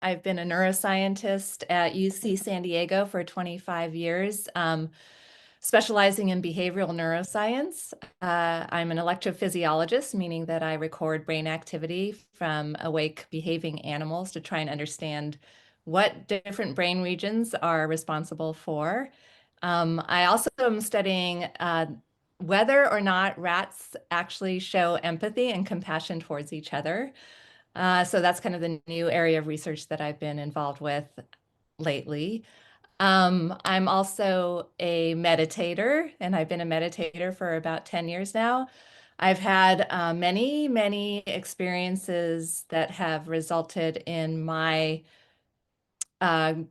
I've been a neuroscientist at UC San Diego for 25 years, specializing in behavioral neuroscience. I'm an electrophysiologist, meaning that I record brain activity from awake behaving animals to try and understand what different brain regions are responsible for. I also am studying whether or not rats actually show empathy and compassion towards each other. So that's kind of the new area of research that I've been involved with lately. I'm also a meditator, and I've been a meditator for about 10 years now. I've had many, many experiences that have resulted in my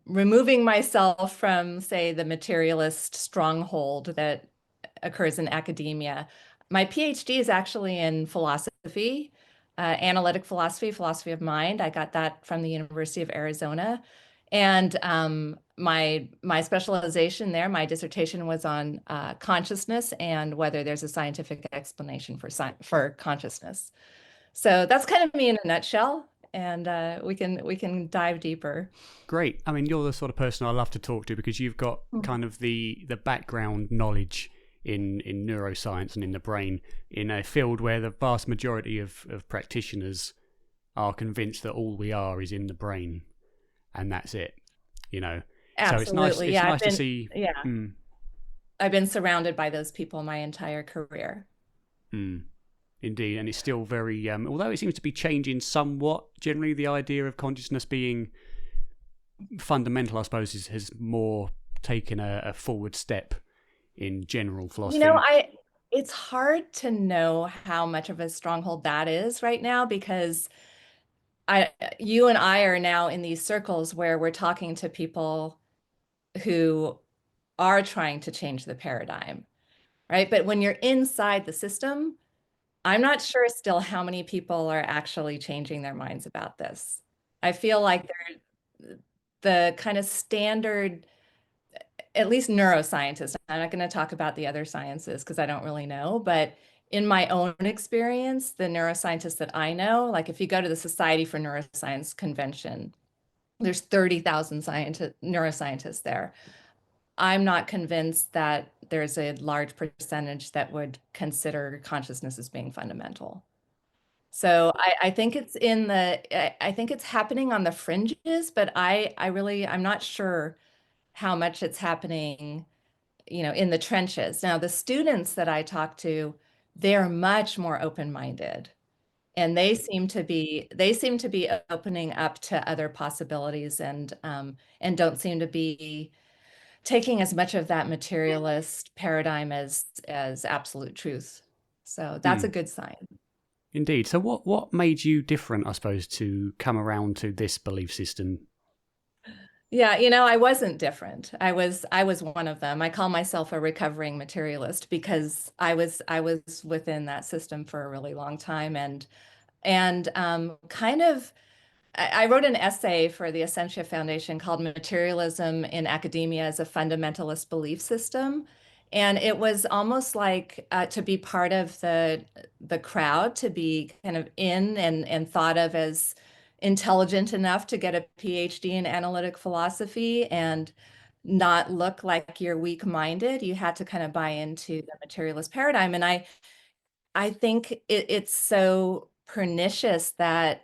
removing myself from, say, the materialist stronghold that occurs in academia. My PhD is actually in philosophy, analytic philosophy, philosophy of mind. I got that from the University of Arizona. And my specialization there, my dissertation was on consciousness and whether there's a scientific explanation for consciousness. So that's kind of me in a nutshell, and we can dive deeper. Great. I mean, you're the sort of person I love to talk to because you've got kind of the background knowledge in neuroscience and in the brain in a field where the vast majority of practitioners are convinced that all we are is in the brain and that's it, you know. So it's nice. Absolutely. It's Yeah, nice to see. yeah, I've been surrounded by those people my entire career. Mm, indeed, and it's still very. Although it seems to be changing somewhat. Generally, the idea of consciousness being fundamental, I suppose, has more taken a forward step in general You know, philosophy. it's hard to know how much of a stronghold that is right now because you and I are now in these circles where we're talking to people who are trying to change the paradigm, right? But when you're inside the system, I'm not sure still how many people are actually changing their minds about this. I feel like they're the kind of standard, at least neuroscientists. I'm not going to talk about the other sciences because I don't really know, but in my own experience, the neuroscientists that I know, like if you go to the Society for Neuroscience convention, there's 30,000 neuroscientists there. I'm not convinced that there's a large percentage that would consider consciousness as being fundamental. So I think it's I think it's happening on the fringes, but I'm not sure how much it's happening, in the trenches. Now, the students that I talk to, they're much more open-minded, and they seem to be opening up to other possibilities and don't seem to be taking as much of that materialist paradigm as absolute truth. So that's a Mm, good sign. indeed. So, what made you different, I suppose, to come around to this belief system? Yeah, I wasn't different. I was one of them. I call myself a recovering materialist because I was within that system for a really long time and kind of I wrote an essay for the Essentia Foundation called Materialism in Academia as a Fundamentalist Belief System. And it was almost like to be part of the crowd, to be kind of in and thought of as intelligent enough to get a PhD in analytic philosophy and not look like you're weak-minded. You had to kind of buy into the materialist paradigm. And I think it's so pernicious that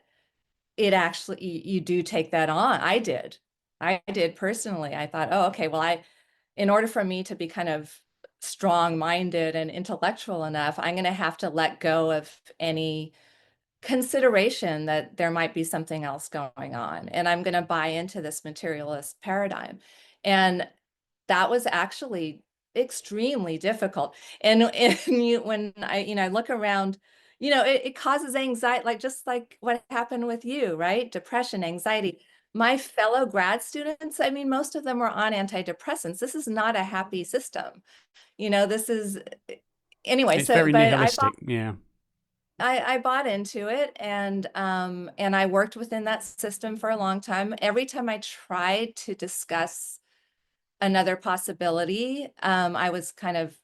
it actually you do take that on. I did personally. I thought, oh, okay, well, in order for me to be kind of strong-minded and intellectual enough, I'm going to have to let go of any consideration that there might be something else going on, and I'm going to buy into this materialist paradigm. And that was actually extremely difficult. And when I look around, it causes anxiety, like just like what happened with you, right? Depression, anxiety. My fellow grad students, I mean, most of them were on antidepressants. This is not a happy system. This is anyway. It's So, very but nihilistic. Yeah. I bought into it and I worked within that system for a long time. Every time I tried to discuss another possibility, I was kind of,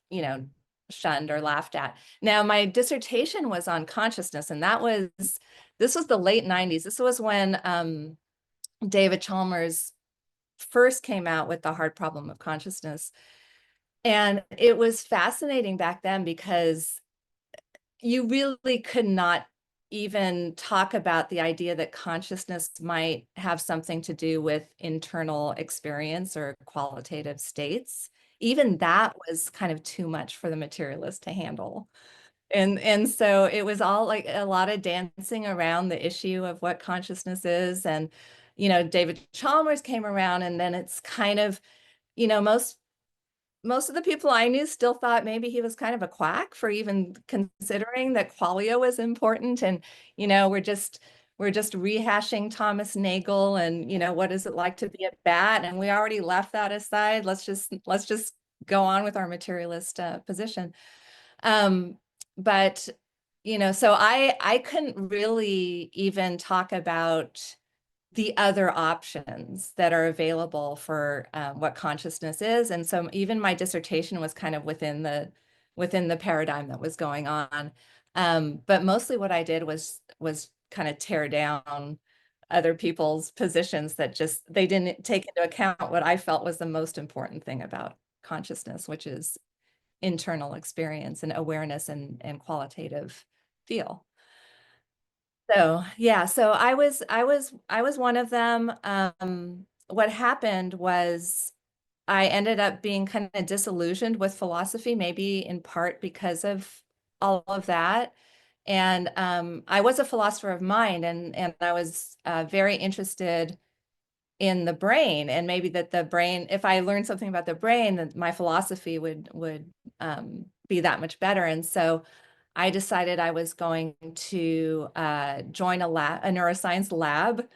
shunned or laughed at. Now, my dissertation was on consciousness, and this was the late 90s. This was when David Chalmers first came out with the hard problem of consciousness. And it was fascinating back then because you really could not even talk about the idea that consciousness might have something to do with internal experience or qualitative states. Even that was kind of too much for the materialist to handle. And so it was all like a lot of dancing around the issue of what consciousness is. And, David Chalmers came around, and then it's kind of, most of the people I knew still thought maybe he was kind of a quack for even considering that qualia was important. And, we're just rehashing Thomas Nagel and, what is it like to be a bat? And we already left that aside. Let's just go on with our materialist position. Um, but, so I couldn't really even talk about the other options that are available for what consciousness is. And so even my dissertation was kind of within the paradigm that was going on. But mostly what I did was kind of tear down other people's positions that just they didn't take into account what I felt was the most important thing about consciousness, which is internal experience and awareness and qualitative feel. So yeah, so I was one of them. What happened was I ended up being kind of disillusioned with philosophy, maybe in part because of all of that. And I was a philosopher of mind, and I was very interested in the brain, and maybe that the brain, if I learned something about the brain, that my philosophy would be that much better. And so I decided I was going to join a neuroscience lab,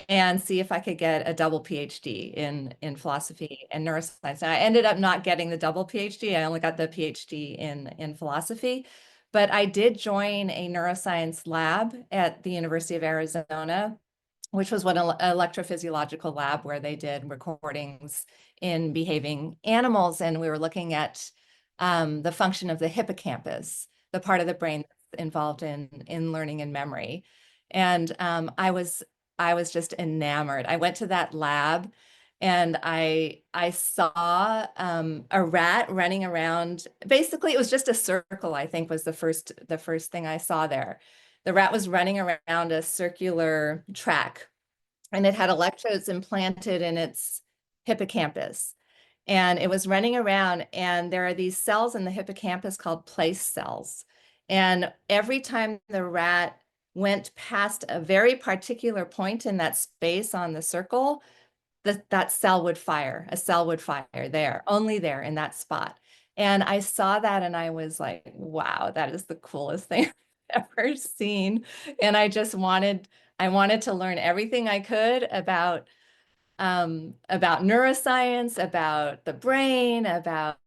and see if I could get a double PhD in philosophy and neuroscience. And I ended up not getting the double PhD. I only got the PhD in philosophy, but I did join a neuroscience lab at the University of Arizona, which was an electrophysiological lab where they did recordings in behaving animals. And we were looking at the function of the hippocampus, the part of the brain that's involved in learning and memory. And I was just enamored. I went to that lab, and I saw a rat running around. Basically, it was just a circle, I think, was the first thing I saw there. The rat was running around a circular track, and it had electrodes implanted in its hippocampus. And it was running around, and there are these cells in the hippocampus called place cells. And every time the rat went past a very particular point in that space on the circle, that cell would fire. A cell would fire there, only there in that spot. And I saw that, and I was like, wow, that is the coolest thing I've ever seen. And I wanted to learn everything I could about neuroscience, about the brain, about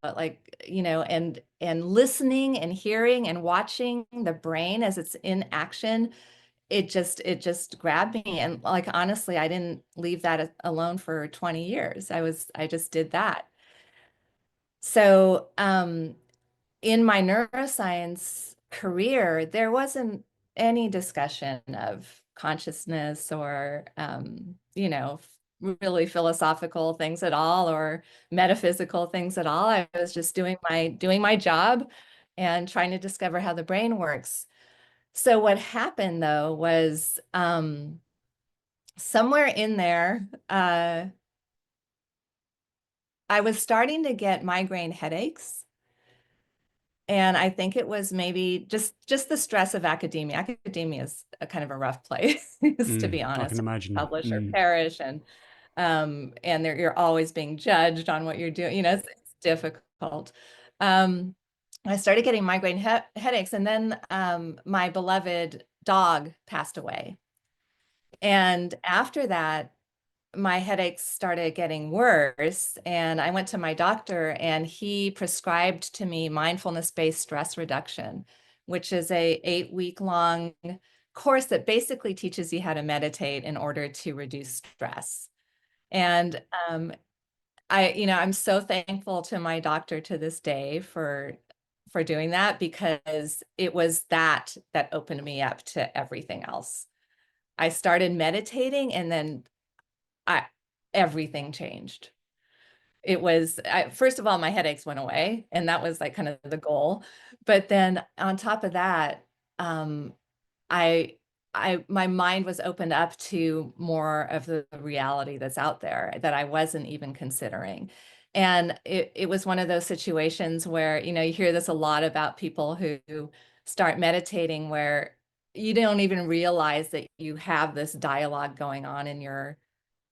and listening and hearing and watching the brain as it's in action. It just grabbed me. And like, honestly, I didn't leave that alone for 20 years. I just did that. So in my neuroscience career, there wasn't any discussion of consciousness or, really philosophical things at all, or metaphysical things at all. I was just doing my job and trying to discover how the brain works. So what happened though was somewhere in there, I was starting to get migraine headaches. And I think it was maybe just the stress of academia. Academia is a kind of a rough place, to be I can honest. imagine. Publish or perish, and you're always being judged on what you're doing. It's difficult. Um, I started getting migraine headaches, and then my beloved dog passed away. And after that, my headaches started getting worse, and I went to my doctor, and he prescribed to me mindfulness-based stress reduction, which is a 8-week long course that basically teaches you how to meditate in order to reduce stress. And I'm so thankful to my doctor to this day for doing that, because it was that opened me up to everything else. I started meditating, and then I everything changed. First of all, my headaches went away, and that was like kind of the goal. But then on top of that, um, I my mind was opened up to more of the reality that's out there that I wasn't even considering. And it was one of those situations where, you hear this a lot about people who start meditating where you don't even realize that you have this dialogue going on in your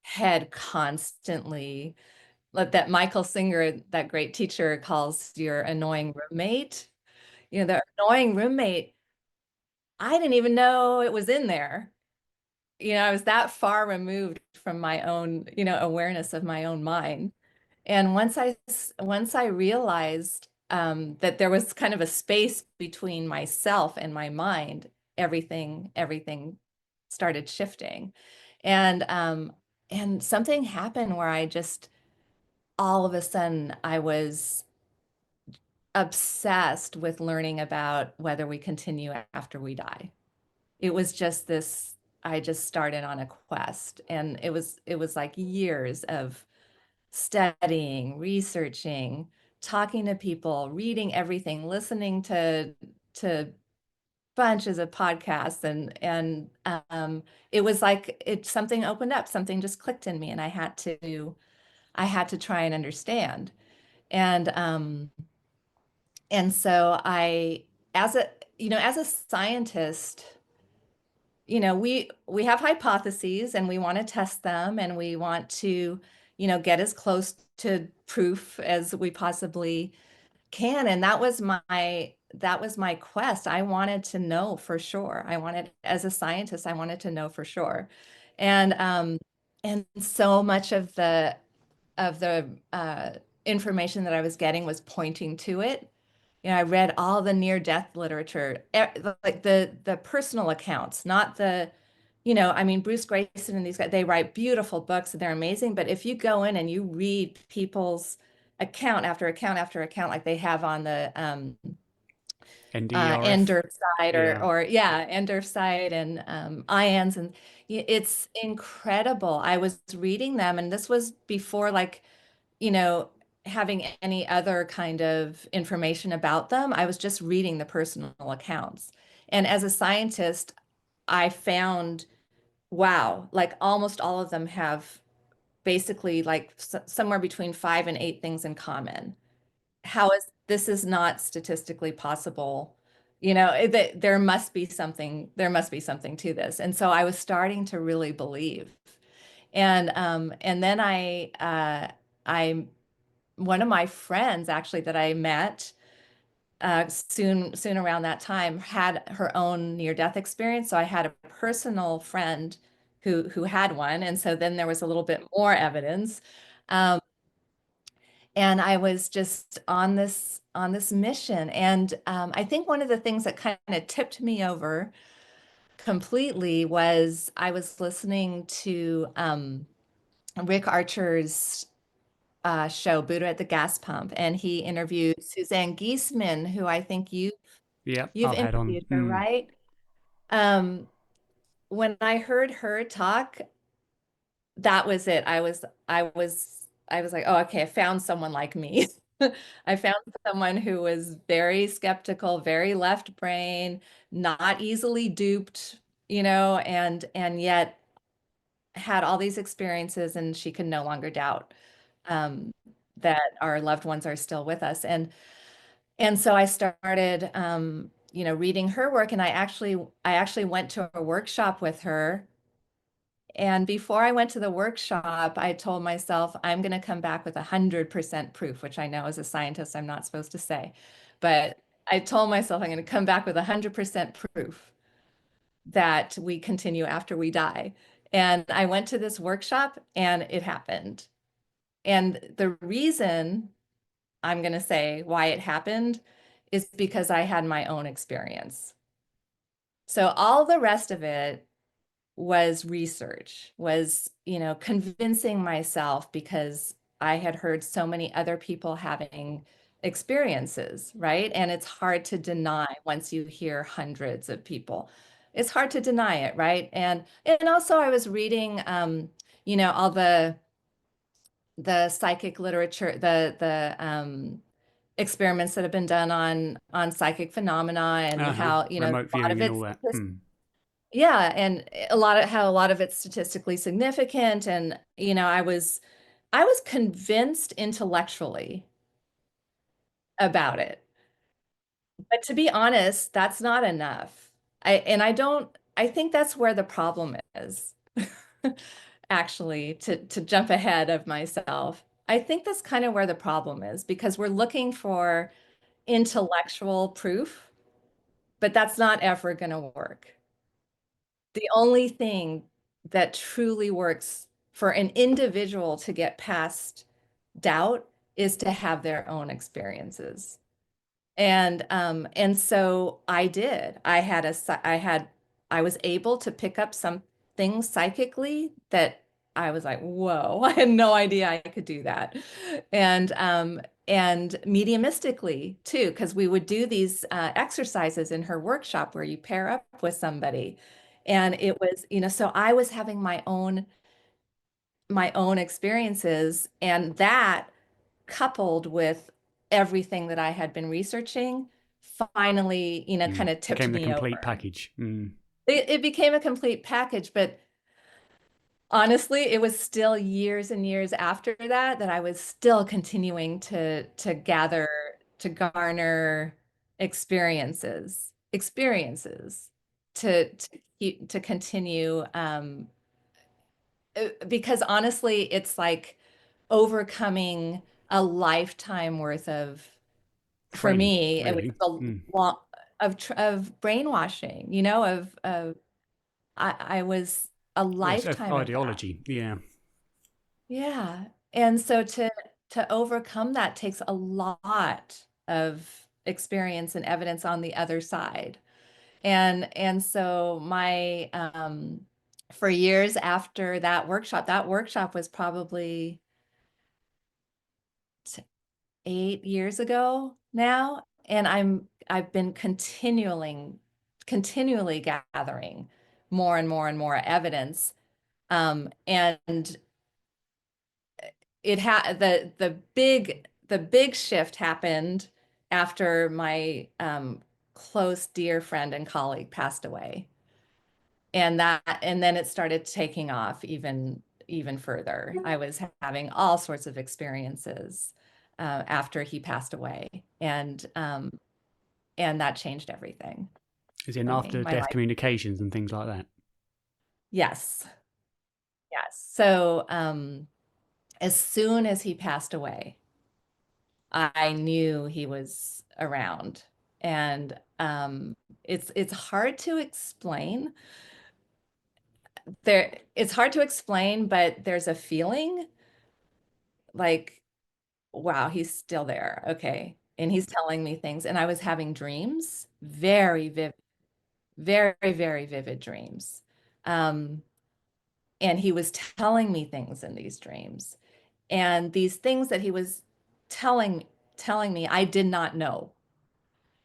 head constantly, like that Michael Singer, that great teacher, calls your annoying roommate. The annoying roommate, I didn't even know it was in there. I was that far removed from my own, awareness of my own mind. And once I realized that there was kind of a space between myself and my mind, everything started shifting. And something happened where I just all of a sudden I was obsessed with learning about whether we continue after we die. It was just this, I just started on a quest, and it was like years of studying, researching, talking to people, reading everything, listening to bunches of podcasts, and it was like something opened up, something just clicked in me, and I had to try and understand. And um and so as a scientist, we have hypotheses, and we want to test them, and we want to get as close to proof as we possibly can. And that was my quest. I wanted to know for sure. As a scientist, I wanted to know for sure. And so much of the information that I was getting was pointing to it. I read all the near-death literature, like the personal accounts, not I mean, Bruce Grayson and these guys, they write beautiful books and they're amazing. But if you go in and you read people's account after account after account, like they have on the NDRF. Ender side, or Yeah. or yeah, Ender side, and IANS, and it's incredible. I was reading them, and this was before, like, you know, having any other kind of information about them. I was just reading the personal accounts. And as a scientist, I found, wow, like almost all of them have basically like somewhere between 5 and 8 things in common. How is this is not statistically possible? There must be something to this. And so I was starting to really believe. And then I one of my friends actually that I met soon around that time had her own near-death experience. So I had a personal friend who had one, and so then there was a little bit more evidence. Um, and I was just on this mission. And I think one of the things that kind of tipped me over completely was I was listening to Rick Archer's show, Buddha at the Gas Pump, and he interviewed Suzanne Giesemann, who I think Yeah, you've I've had on. interviewed her, right? Um, when I heard her talk, that was it. I was like, oh, okay, I found someone like me. I found someone who was very skeptical, very left brain, not easily duped, and yet had all these experiences, and she can no longer doubt um, that our loved ones are still with us. And so I started, reading her work, and I actually went to a workshop with her. And before I went to the workshop, I told myself I'm going to come back with 100% proof, which I know as a scientist I'm not supposed to say. But I told myself I'm going to come back with 100% proof that we continue after we die. And I went to this workshop and it happened. And the reason I'm going to say why it happened is because I had my own experience. So all the rest of it was research, was, convincing myself because I had heard so many other people having experiences, right? And it's hard to deny once you hear hundreds of people. It's hard to deny it, right? And also I was reading all the psychic literature, the experiments that have been done on psychic phenomena, and Uh-huh. how, a Remote lot viewing of and all it's that. yeah, and a lot of it's statistically significant. And I was convinced intellectually about it. But to be honest, that's not enough. I think that's where the problem is. Actually, to jump ahead of myself. I think that's kind of where the problem is, because we're looking for intellectual proof, but that's not ever going to work. The only thing that truly works for an individual to get past doubt is to have their own experiences. And so I did. I was able to pick up some things psychically that I was like, whoa, I had no idea I could do that. And mediumistically too, because we would do these exercises in her workshop where you pair up with somebody. And it was, so I was having my own experiences, and that coupled with everything that I had been researching, finally, kind of tipped Became the me complete over. package. It became a complete package, but honestly, it was still years and years after that I was still continuing to garner experiences to continue, because honestly, it's like overcoming a lifetime worth of, for Training, me, it was really. a lot of brainwashing, I was a Yes, lifetime of that. ideology. Yeah. Yeah. And so to overcome that takes a lot of experience and evidence on the other side. And so for years after that workshop was probably 8 years ago now, and I've been continually gathering more and more and more evidence. And it had the big shift happened after my close dear friend and colleague passed away. And then it started taking off even further. I was having all sorts of experiences after he passed away, and that changed everything As in for me, after my death life. communications and things like that. Yes, yes. So as soon as he passed away, I knew he was around. And it's hard to explain. It's hard to explain, but there's a feeling like, wow, he's still there. Okay. And he's telling me things. And I was having dreams, very vivid, very, very vivid dreams. Um, and he was telling me things in these dreams. And these things that he was telling telling me, I did not know.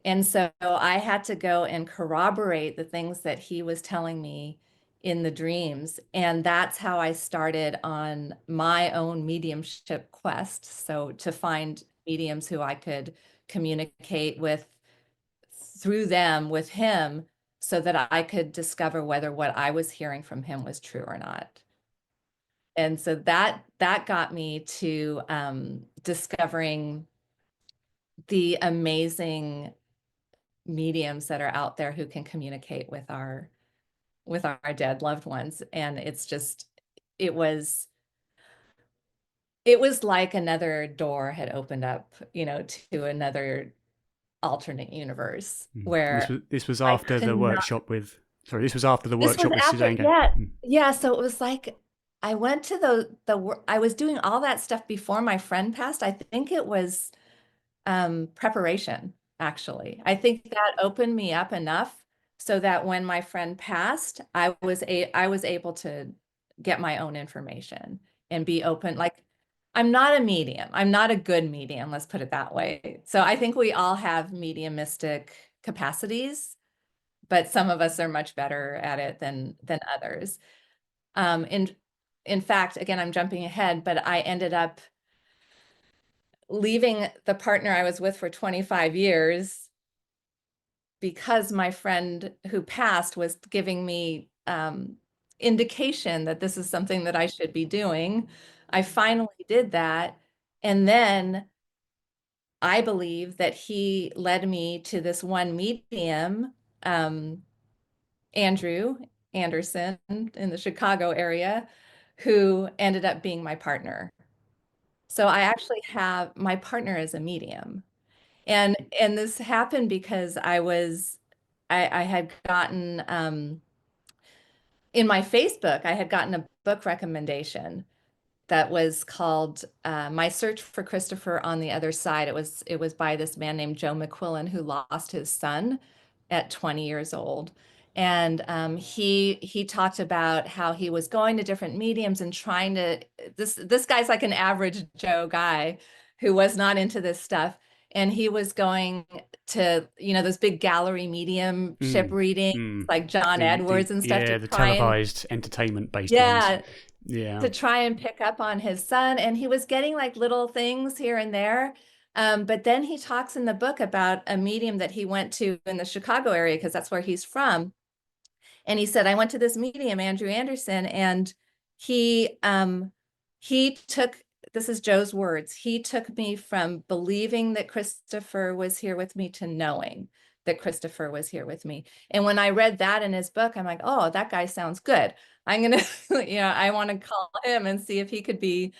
And so I had to go and corroborate the things that he was telling me in the dreams. And that's how I started on my own mediumship quest. So to find mediums who I could communicate with through them with him, so that I could discover whether what I was hearing from him was true or not. And so that got me to discovering the amazing mediums that are out there who can communicate with our dead loved ones. And it was it was like another door had opened up, to another alternate universe where This was I after could the not. workshop with. Sorry, this was after the This was workshop with after, Suzanne Gay. yeah, yeah. So it was like I went to I was doing all that stuff before my friend passed. I think it was preparation, actually. I think that opened me up enough so that when my friend passed, I was able to get my own information and be open. Like, I'm not a medium. I'm not a good medium, let's put it that way. So I think we all have mediumistic capacities, but some of us are much better at it than others. And in fact, again, I'm jumping ahead, but I ended up leaving the partner I was with for 25 years because my friend who passed was giving me indication that this is something that I should be doing. I finally did that. And then I believe that he led me to this one medium, um, Andrew Anderson in the Chicago area, who ended up being my partner. So I actually have my partner as a medium. And this happened because I had gotten in my Facebook, I had gotten a book recommendation that was called My Search for Christopher on the Other Side. It was by this man named Joe McQuillan who lost his son at 20 years old. And he talked about how he was going to different mediums and trying to this guy's like an average Joe guy who was not into this stuff. And he was going to, those big gallery mediumship Mm, readings mm. like John Edwards and stuff to Yeah, the try and televised entertainment based ones. yeah, Yeah. to try and pick up on his son. And he was getting like little things here and there. But then he talks in the book about a medium that he went to in the Chicago area, because that's where he's from. And he said, I went to this medium, Andrew Anderson, and he took, this is Joe's words, he took me from believing that Christopher was here with me to knowing that Christopher was here with me. And when I read that in his book, I'm like, oh, that guy sounds good. I'm gonna, I want to call him and see if he could be,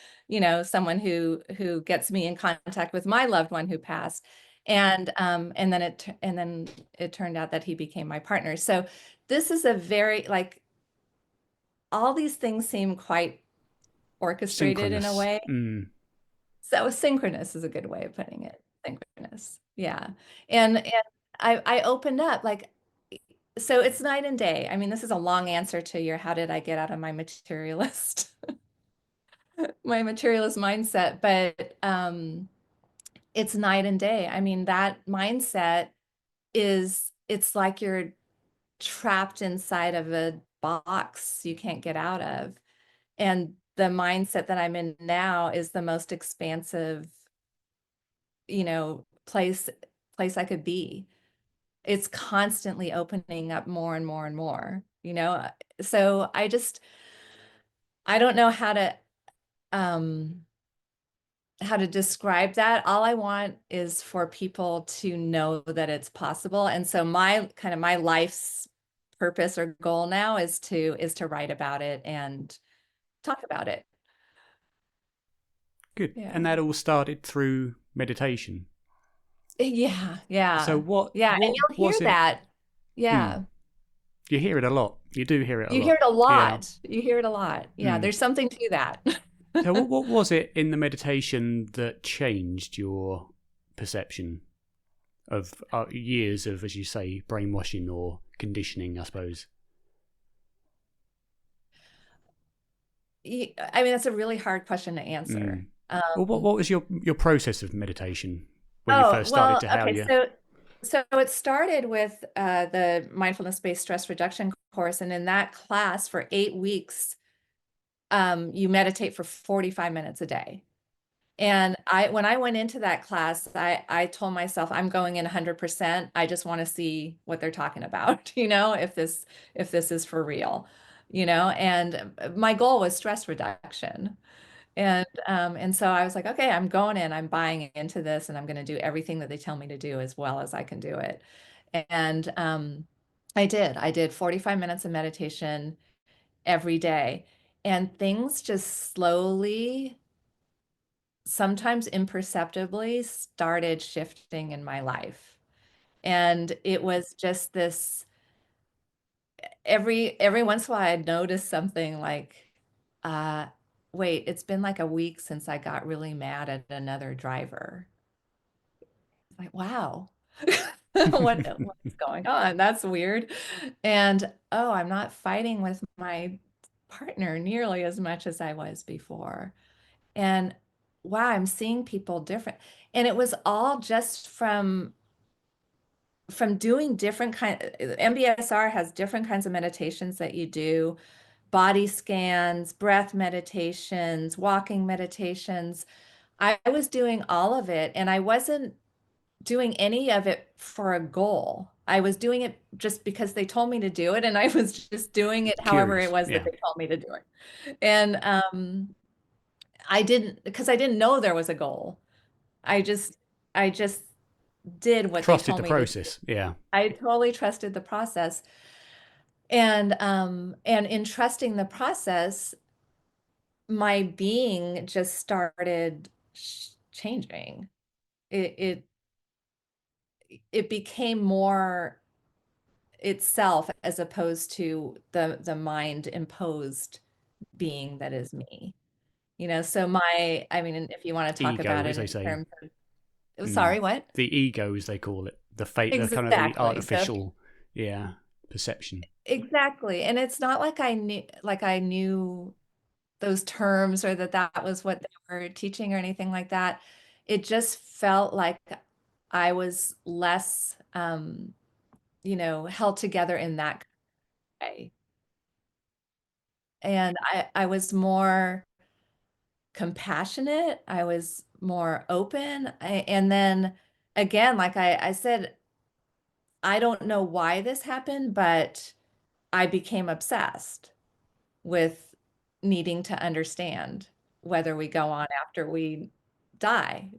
someone who gets me in contact with my loved one who passed. And then it turned out that he became my partner. So this is a very like all these things seem quite orchestrated in a Synchronous. way. Mm. So synchronous is a good way of putting it. Synchronous. Yeah. And I opened up like so it's night and day. I mean, this is a long answer to your how did I get out of my materialist my materialist mindset, but it's night and day. I mean, that mindset it's like you're trapped inside of a box you can't get out of. And the mindset that I'm in now is the most expansive, place I could be. It's constantly opening up more and more and more, So I don't know um how to describe that. All I want is for people to know that it's possible. And so my life's purpose or goal now is to write about it and talk about it. Good. Yeah. And that all started through meditation. Yeah, So yeah. Yeah, and what you'll hear was it? that. Mm, Yeah. you hear it a lot. You do hear it a You hear lot. it a Yeah. lot. You hear it a lot. Yeah, Mm. there's something to that. So what was it in the meditation that changed your perception of years of, as you say, brainwashing or conditioning, I suppose? I mean, that's a really hard question to answer. Mm. Well, what was your process of meditation when you Oh, first started well, to how okay. you? So it started with the mindfulness-based stress reduction course, and in that class for 8 weeks, you meditate for 45 minutes a day. And when I went into that class, I told myself I'm going in 100%. I just want to see what they're talking about, if this is for real, And my goal was stress reduction. And so I was like, okay, I'm going in, I'm buying into this, and I'm going to do everything that they tell me to do as well as I can do it. And I did 45 minutes of meditation every day, and things just slowly, sometimes imperceptibly, started shifting in my life. And it was just this every once in a while I'd notice something like, uh, wait, it's been like a week since I got really mad at another driver. Like, wow. What's going on? That's weird. And oh, I'm not fighting with my partner nearly as much as I was before. And wow, I'm seeing people different. And it was all just from doing different MBSR has different kinds of meditations that you do body scans, breath meditations, walking meditations. I was doing all of it, and I wasn't doing any of it for a goal. I was doing it just because they told me to do it, and I was just doing it however it Curious. was that Yeah. they told me to do it. And I didn't, because I didn't know there was a goal. I just I just did what they Trusted told the me to do. process. Yeah. I totally trusted the process. And in trusting the process, my being just started changing. It it became more itself as opposed to the mind imposed being that is me. So I mean, if you want to talk Ego, about as it they in say. terms of, Mm. sorry, what? The ego, as they call it, the fate, the kind of the Exactly. So artificial, yeah, perception. exactly. And it's not like I knew those terms or that that was what they were teaching or anything like that. It just felt like I was less held together in that way. And I was more compassionate. I was more open. And then again, like I said, I don't know why this happened, but I became obsessed with needing to understand whether we go on after we die.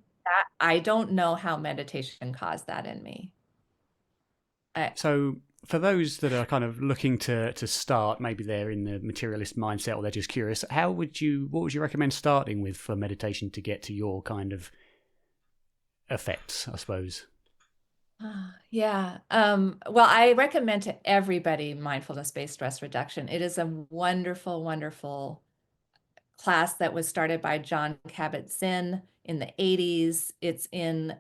I don't know how meditation caused that in me. I, So, for those that are kind of looking to start, maybe they're in the materialist mindset or they're just curious, what would you recommend starting with for meditation to get to your kind of effects, I suppose? yeah. Well, I recommend to everybody mindfulness-based stress reduction. It is a wonderful, wonderful class that was started by John Kabat-Zinn in the 80s. It's in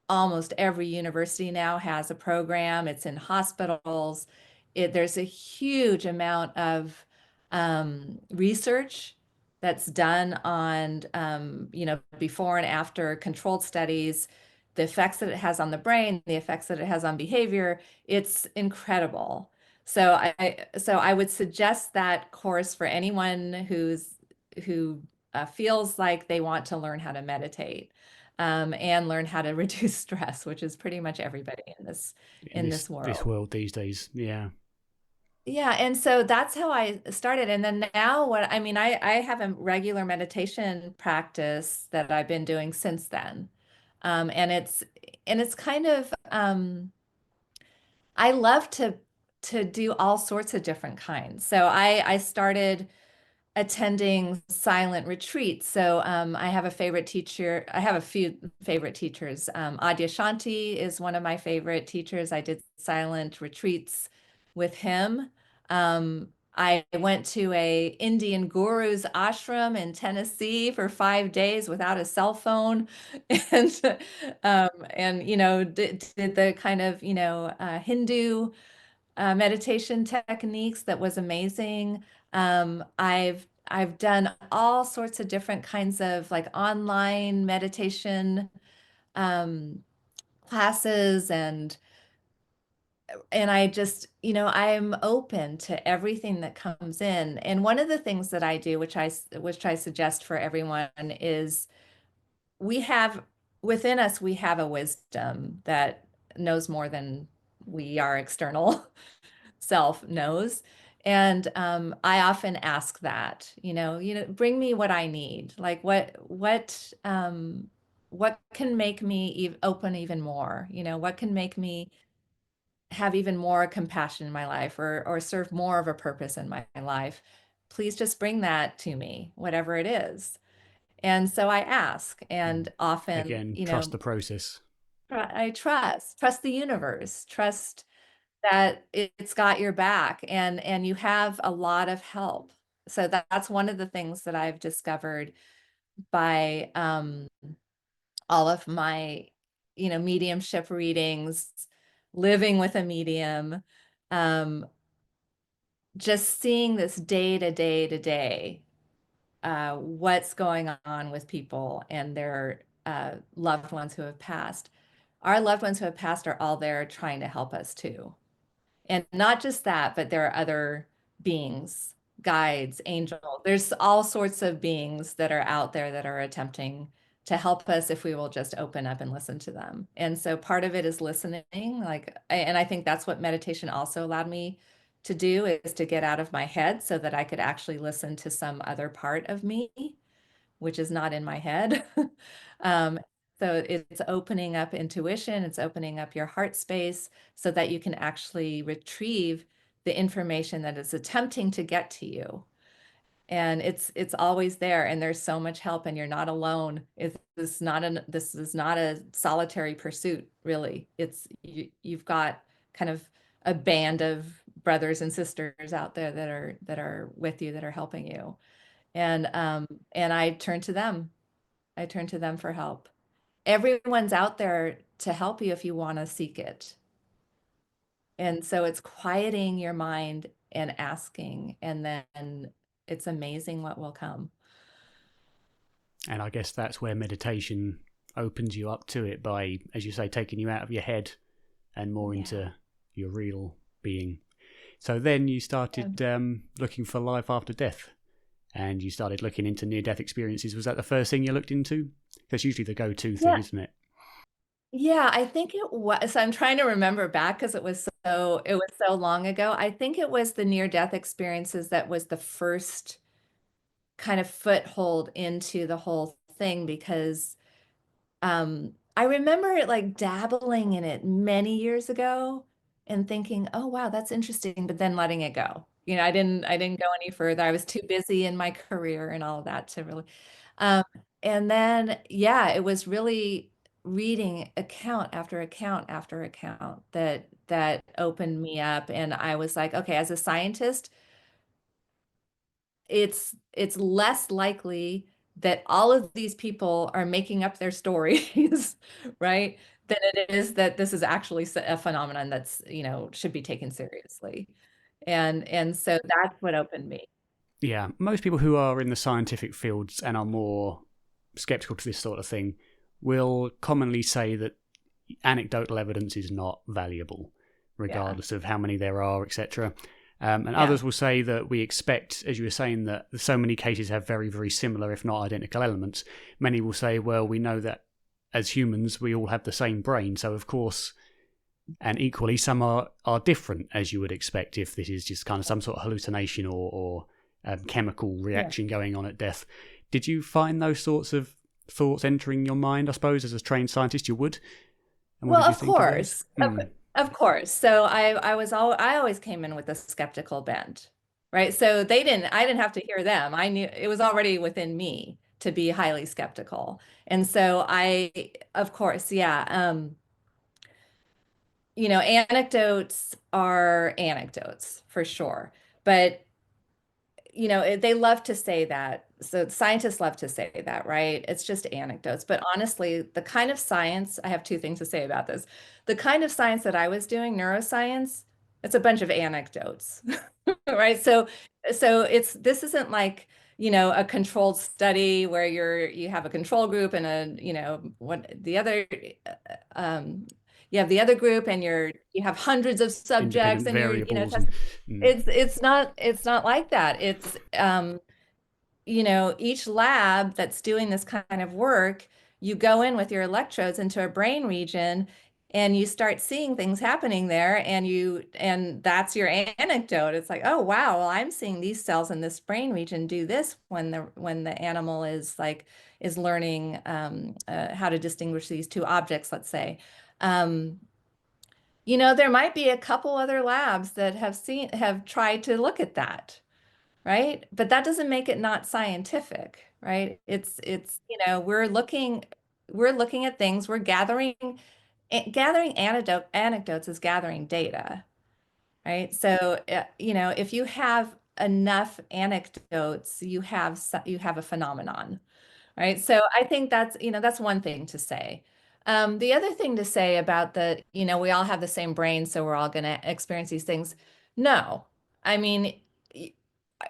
almost every university now has a program. It's in hospitals. There's a huge amount of research that's done on, before and after controlled studies, the effects that it has on the brain, the effects that it has on behavior. It's incredible. So I would suggest that course for anyone who feels like they want to learn how to meditate and learn how to reduce stress, which is pretty much everybody In in this this world. world these days? Yeah. Yeah, and so that's how I started. And then now what I mean, I have a regular meditation practice that I've been doing since then. And it's kind of I love to do all sorts of different kinds. So I started attending silent retreats. So I have a favorite teacher. I have a few favorite teachers. Adyashanti is one of my favorite teachers. I did silent retreats with him. I went to a Indian guru's ashram in Tennessee for 5 days without a cell phone, and did the kind of Hindu meditation techniques that was amazing. I've done all sorts of different kinds of like online meditation um, classes and I just, I'm open to everything that comes in. And one of the things that I do, which I suggest for everyone, is we have within us, we have a wisdom that knows more than we are external self knows. And I often ask that, bring me what I need. Like what can make me open even more? What can make me have even more compassion in my life or serve more of a purpose in my life? Please just bring that to me, whatever it is. And so I ask, Mm. and often, Again, trust the process. I trust the universe, trust that it's got your back and you have a lot of help. So that's one of the things that I've discovered by all of my mediumship readings, living with a medium, um, just seeing this day to day to day, what's going on with people and their loved ones who have passed. Our loved ones who have passed are all there trying to help us too. And not just that, but there are other beings, guides, angels. There's all sorts of beings that are out there that are attempting to help us if we will just open up and listen to them. And so part of it is listening, and I think that's what meditation also allowed me to do, is to get out of my head so that I could actually listen to some other part of me, which is not in my head. Um, so it's opening up intuition, it's opening up your heart space so that you can actually retrieve the information that is attempting to get to you. And it's always there, and there's so much help, and you're not alone. This is not a solitary pursuit, really. You've got kind of a band of brothers and sisters out there that are with you, that are helping you. And I turn to them. I turn to them for help. Everyone's out there to help you if you want to seek it. And so it's quieting your mind and asking, and then it's amazing what will come. And I guess that's where meditation opens you up to it by, as you say, taking you out of your head and more Yeah. into your real being. So then you started looking for life after death, and you started looking into near-death experiences. Was that the first thing you looked into? That's usually the go-to thing, Yeah. isn't it? Yeah, I think it was. So I'm trying to remember back because it was so long ago. I think it was the near-death experiences that was the first kind of foothold into the whole thing, because I remember like dabbling in it many years ago and thinking, "Oh wow, that's interesting," but then letting it go. I didn't go any further. I was too busy in my career and all of that to really. Um, and then yeah, it was really reading account after account after account that opened me up, and I was like, okay, as a scientist, it's less likely that all of these people are making up their stories, right? Than it is that this is actually a phenomenon that's, should be taken seriously. And so that's what opened me. Yeah, most people who are in the scientific fields and are more skeptical to this sort of thing will commonly say that anecdotal evidence is not valuable, Yeah. regardless of how many there are, etc. And Yeah. others will say that we expect, as you were saying, that so many cases have very, very similar, if not identical elements. Many will say, well, we know that as humans, we all have the same brain. So, of course, and equally, some are different, as you would expect, if this is just kind of some sort of hallucination or chemical Yeah. reaction going on at death. Did you find those sorts of thoughts entering your mind? I suppose as a trained scientist, you would. And what Well, did you of think of those? course. Of course. So I always came in with a skeptical bent, right? So I didn't have to hear them. I knew it was already within me to be highly skeptical. And so of course, yeah. Anecdotes are anecdotes for sure. But they love to say that. So scientists love to say that, right? It's just anecdotes. But honestly, the kind of science, I have two things to say about this. The kind of science that I was doing, neuroscience, it's a bunch of anecdotes, right? So this isn't like, a controlled study where you have a control group and what the other you have the other group, and you have hundreds of subjects, Independent and variables and testing. It's not like that. It's each lab that's doing this kind of work, you go in with your electrodes into a brain region, and you start seeing things happening there, and that's your anecdote. It's like, oh wow, well, I'm seeing these cells in this brain region do this when the animal is learning how to distinguish these two objects, let's say. Um, there might be a couple other labs that have tried to look at that, right? But that doesn't make it not scientific, right? We're looking at things, we're gathering anecdotes is gathering data, right? So, if you have enough anecdotes, you have a phenomenon, right? So I think that's one thing to say. The other thing to say about we all have the same brain, so we're all going to experience these things. No, I mean,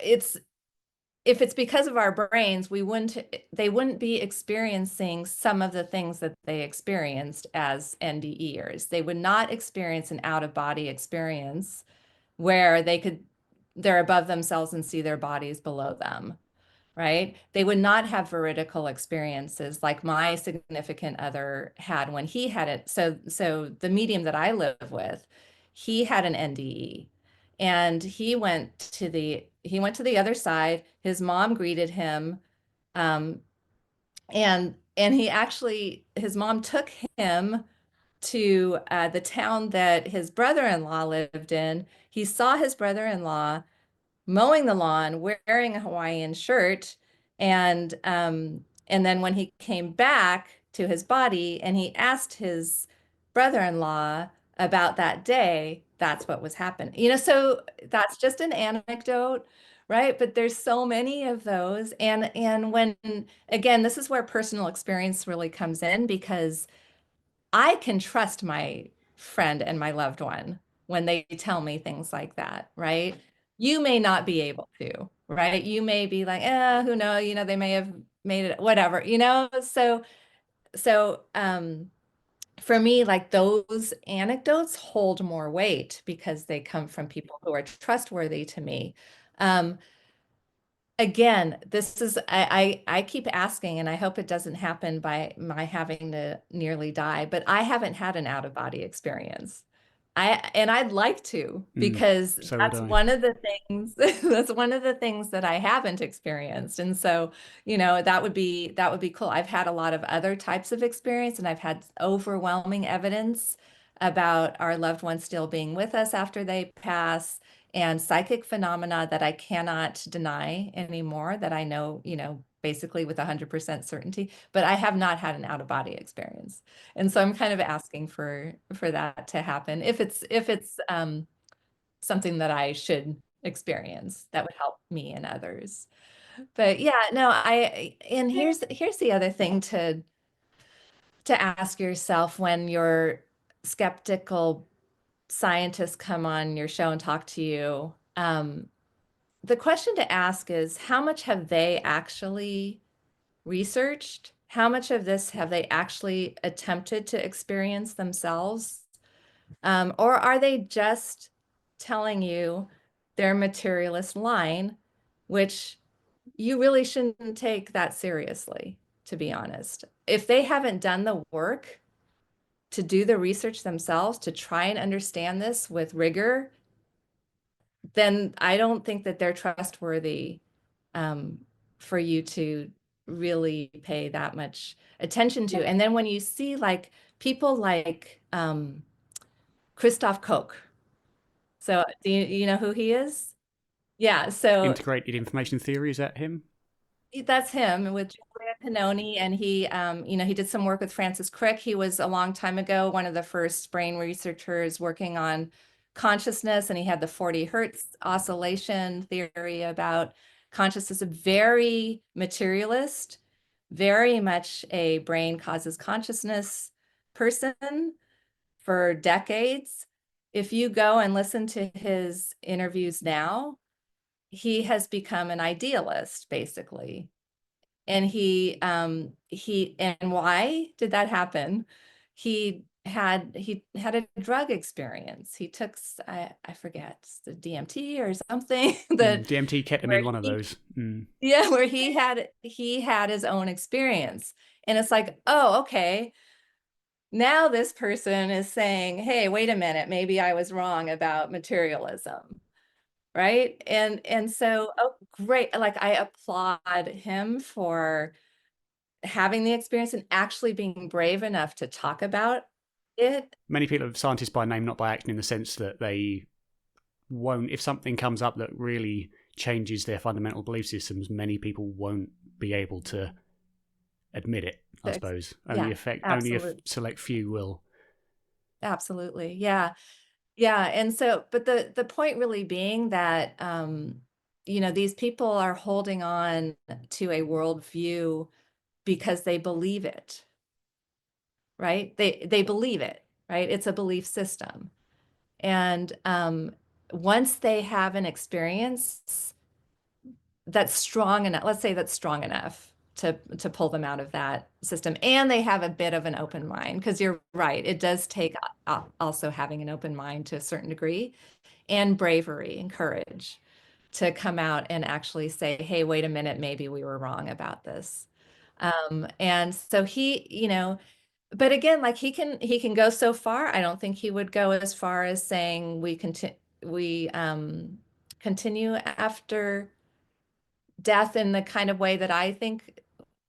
it's if it's because of our brains, they wouldn't be experiencing some of the things that they experienced as NDEers. They would not experience an out-of-body experience where they could they're above themselves and see their bodies below them, right? They would not have veridical experiences like my significant other had when he had it. So the medium that I live with, he had an NDE, and he went to the other side. His mom greeted him, um, and he actually his mom took him to the town that his brother-in-law lived in. He saw his brother-in-law mowing the lawn, wearing a Hawaiian shirt, and then when he came back to his body and he asked his brother-in-law about that day, that's what was happening. So that's just an anecdote, right? But there's so many of those. And when again, this is where personal experience really comes in, because I can trust my friend and my loved one when they tell me things like that, right? You may not be able to, right? You may be like, who knows, they may have made it, whatever. So for me, like, those anecdotes hold more weight because they come from people who are trustworthy to me. Um, Again, this is I keep asking, and I hope it doesn't happen by my having to nearly die, but I haven't had an out of body experience. I'd like to, because So would that's I. one of the things that's one of the things that I haven't experienced. And so, that would be cool. I've had a lot of other types of experience, and I've had overwhelming evidence about our loved ones still being with us after they pass, and psychic phenomena that I cannot deny anymore, that I know, basically with 100% certainty, but I have not had an out of body experience. And so I'm kind of asking for that to happen, if it's something that I should experience that would help me and others. But yeah, no, and here's the other thing to ask yourself when your skeptical scientists come on your show and talk to you. The question to ask is, how much have they actually researched? How much of this have they actually attempted to experience themselves? Or are they just telling you their materialist line, which you really shouldn't take that seriously, to be honest. If they haven't done the work to do the research themselves, to try and understand this with rigor, then I don't think that they're trustworthy, um, for you to really pay that much attention to. And then when you see like people like Christoph Koch, so do you know who he is? Yeah, so Integrated information theory, is that him? that's him with Julia Canoni, and he did some work with Francis Crick. He was a long time ago one of the first brain researchers working on consciousness, and he had the 40 hertz oscillation theory about consciousness. A very materialist, very much a brain causes consciousness person for decades. If you go and listen to his interviews now, he has become an idealist, basically. And why did that happen? He had a drug experience. He took, I forget, the DMT or something that DMT, where ketamine, one of he those. yeah, where he had his own experience. And it's like, oh, okay. Now this person is saying, hey, wait a minute, maybe I was wrong about materialism. Right. And so, oh, great. Like, I applaud him for having the experience and actually being brave enough to talk about it. Many people are scientists by name, not by action, in the sense that they won't, if something comes up that really changes their fundamental belief systems, many people won't be able to admit it, I suppose. Yeah, Only a absolutely. select few will. Absolutely. Yeah. Yeah. And so, but the point really being that, these people are holding on to a worldview because they believe it, right? They believe it, right? It's a belief system. And once they have an experience that's strong enough, let's say that's strong enough to pull them out of that system, and they have a bit of an open mind, because you're right, it does take also having an open mind to a certain degree, and bravery and courage. to come out and actually say, hey, wait a minute, maybe we were wrong about this. And so he, but again, like he can go so far. I don't think he would go as far as saying we continue after death in the kind of way that I think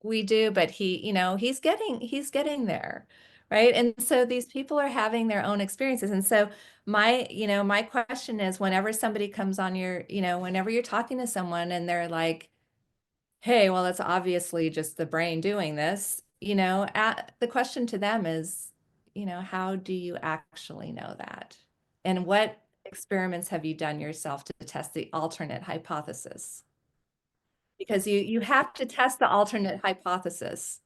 we do, but he's getting there, right? And so these people are having their own experiences. And so my question is, whenever somebody comes on whenever you're talking to someone and they're like, hey, well, it's obviously just the brain doing this, the question to them is, how do you actually know that? And what experiments have you done yourself to test the alternate hypothesis? Because you have to test the alternate hypothesis.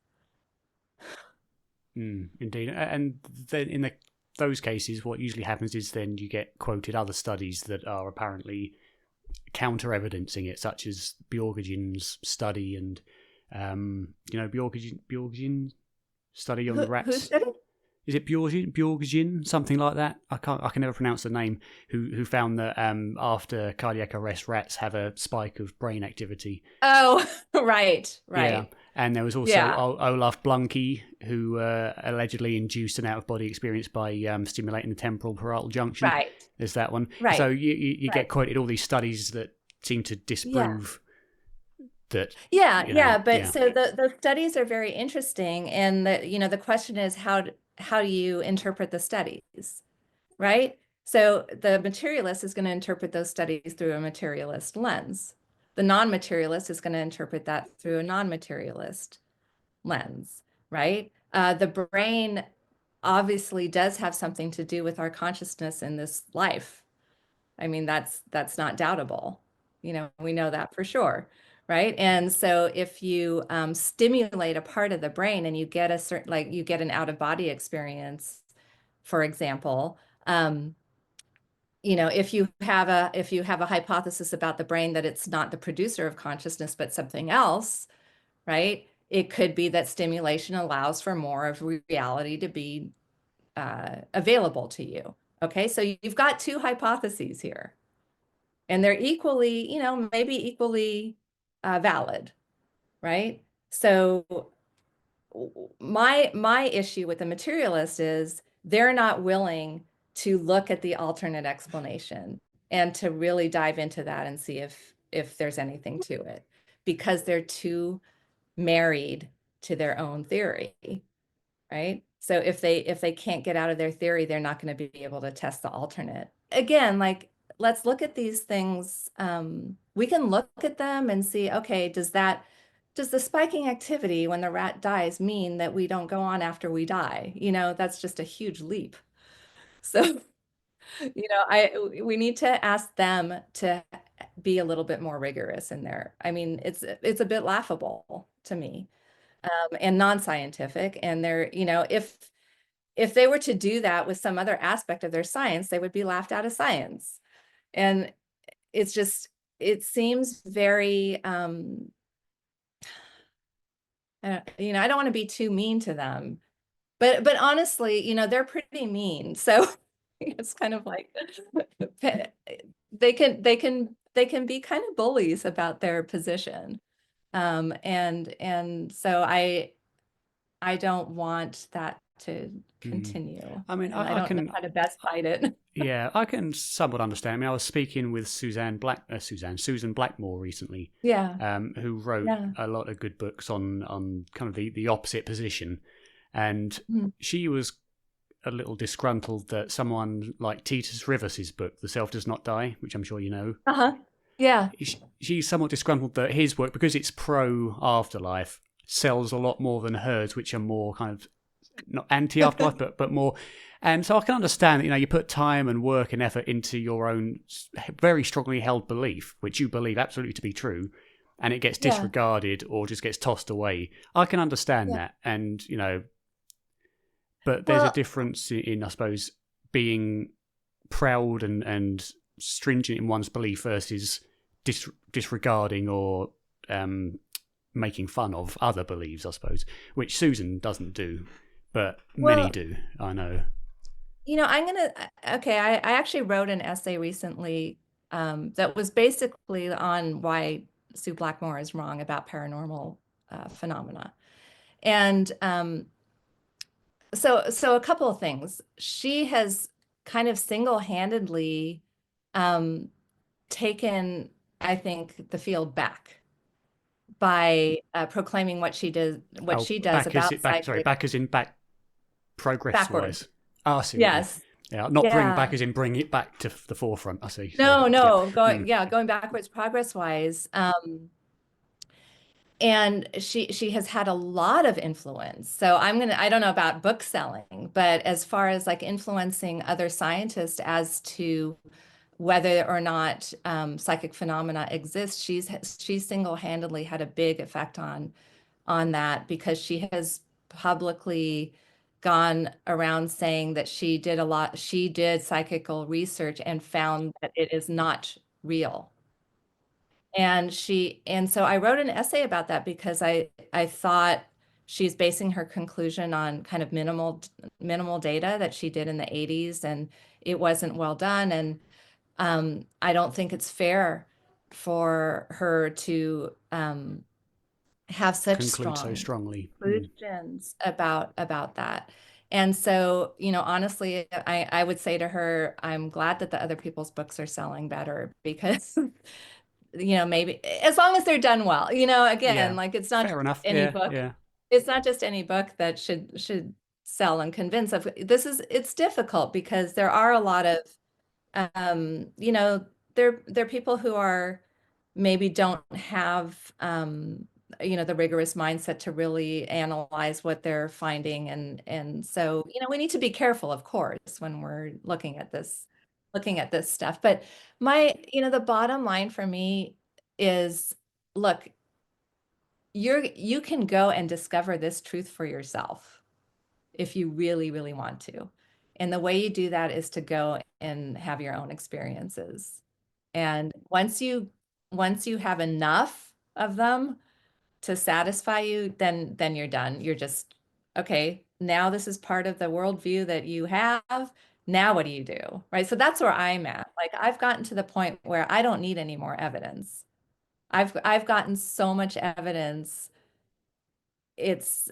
Indeed, and then in those cases, what usually happens is then you get quoted other studies that are apparently counter-evidencing it, such as Bjorgen's study and Bjorgen's study on the rats. Who studied? Is it Bjorgen, something like that? I can never pronounce the name. Who found that after cardiac arrest, rats have a spike of brain activity. Oh, right. Yeah, and there was also Yeah. Olaf Blunkey, who allegedly induced an out-of-body experience by stimulating the temporal parietal junction. Right. There's that one. Right. So you Right. get quoted all these studies that seem to disprove that. So the studies are very interesting, and the question is how do you interpret the studies, right? So the materialist is going to interpret those studies through a materialist lens. The non-materialist is going to interpret that through a non-materialist lens, right? The brain obviously does have something to do with our consciousness in this life. I mean, that's not doubtable. We know that for sure, right? And so if you stimulate a part of the brain and you get you get an out-of-body experience, for example, if you have a hypothesis about the brain that it's not the producer of consciousness, but something else, right? It could be that stimulation allows for more of reality to be available to you. Okay, so you've got two hypotheses here, and they're equally, maybe equally valid, right? So my issue with the materialist is they're not willing to look at the alternate explanation and to really dive into that and see if there's anything to it, because they're too married to their own theory, right? So if they can't get out of their theory, they're not going to be able to test the alternate. Again, like, let's look at these things. We can look at them and see, okay, does the spiking activity when the rat dies mean that we don't go on after we die? That's just a huge leap. So, we need to ask them to be a little bit more rigorous in there. I mean, it's a bit laughable to me, and non-scientific. And they're, if they were to do that with some other aspect of their science, they would be laughed out of science. And it seems very, I don't want to be too mean to them, but honestly, they're pretty mean. So it's kind of like they can be kind of bullies about their position. And so I don't want that to continue. I mean, and I don't know how to best fight it. Yeah, I can somewhat understand. I mean, I was speaking with Susan Blackmore recently, who wrote a lot of good books on kind of the opposite position, and she was a little disgruntled that someone like Titus Rivers' book, The Self Does Not Die, which I'm sure you know. Yeah. She's somewhat disgruntled that his work, because it's pro afterlife, sells a lot more than hers, which are more kind of not anti-afterlife, but more. And so I can understand that, you put time and work and effort into your own very strongly held belief, which you believe absolutely to be true, and it gets disregarded or just gets tossed away. I can understand that. And, but there's a difference in, I suppose, being proud and stringent in one's belief versus disregarding or making fun of other beliefs, I suppose, which Susan doesn't do, but many do, I know. I actually wrote an essay recently that was basically on why Sue Blackmore is wrong about paranormal phenomena. And so a couple of things. She has kind of single-handedly um, taken, I think, the field back by proclaiming what Oh, she does about sorry, psychic back as in back progress backwards. wise. Oh, I see what you mean. Yes. Yeah, not bring back Yeah. as in bring it back to the forefront. I see. Sorry. No, Yeah. no, Mm. going backwards progress wise. And she has had a lot of influence. So I don't know about book selling, but as far as like influencing other scientists as to whether or not psychic phenomena exist, she's single-handedly had a big effect on that, because she has publicly gone around saying that she did psychical research and found that it is not real. And so I wrote an essay about that because I thought she's basing her conclusion on kind of minimal data that she did in the 80s, and it wasn't well done. And I don't think it's fair for her to have such Conclude so strong strongly. Mm. conclusions about that. And so, honestly, I would say to her, I'm glad that the other people's books are selling better, because maybe as long as they're done well, again, Yeah. like Fair enough. Yeah. Yeah. it's not just any book that should sell and convince of it's difficult, because there are a lot of there are people who are maybe don't have the rigorous mindset to really analyze what they're finding, and so we need to be careful, of course, when we're looking at this stuff. But the bottom line for me is, look, you can go and discover this truth for yourself if you really, really want to. And the way you do that is to go and have your own experiences. And once you have enough of them to satisfy you, then you're done. You're just, okay, now this is part of the worldview that you have. Now what do you do? Right? So that's where I'm at. Like, I've gotten to the point where I don't need any more evidence. I've gotten so much evidence. It's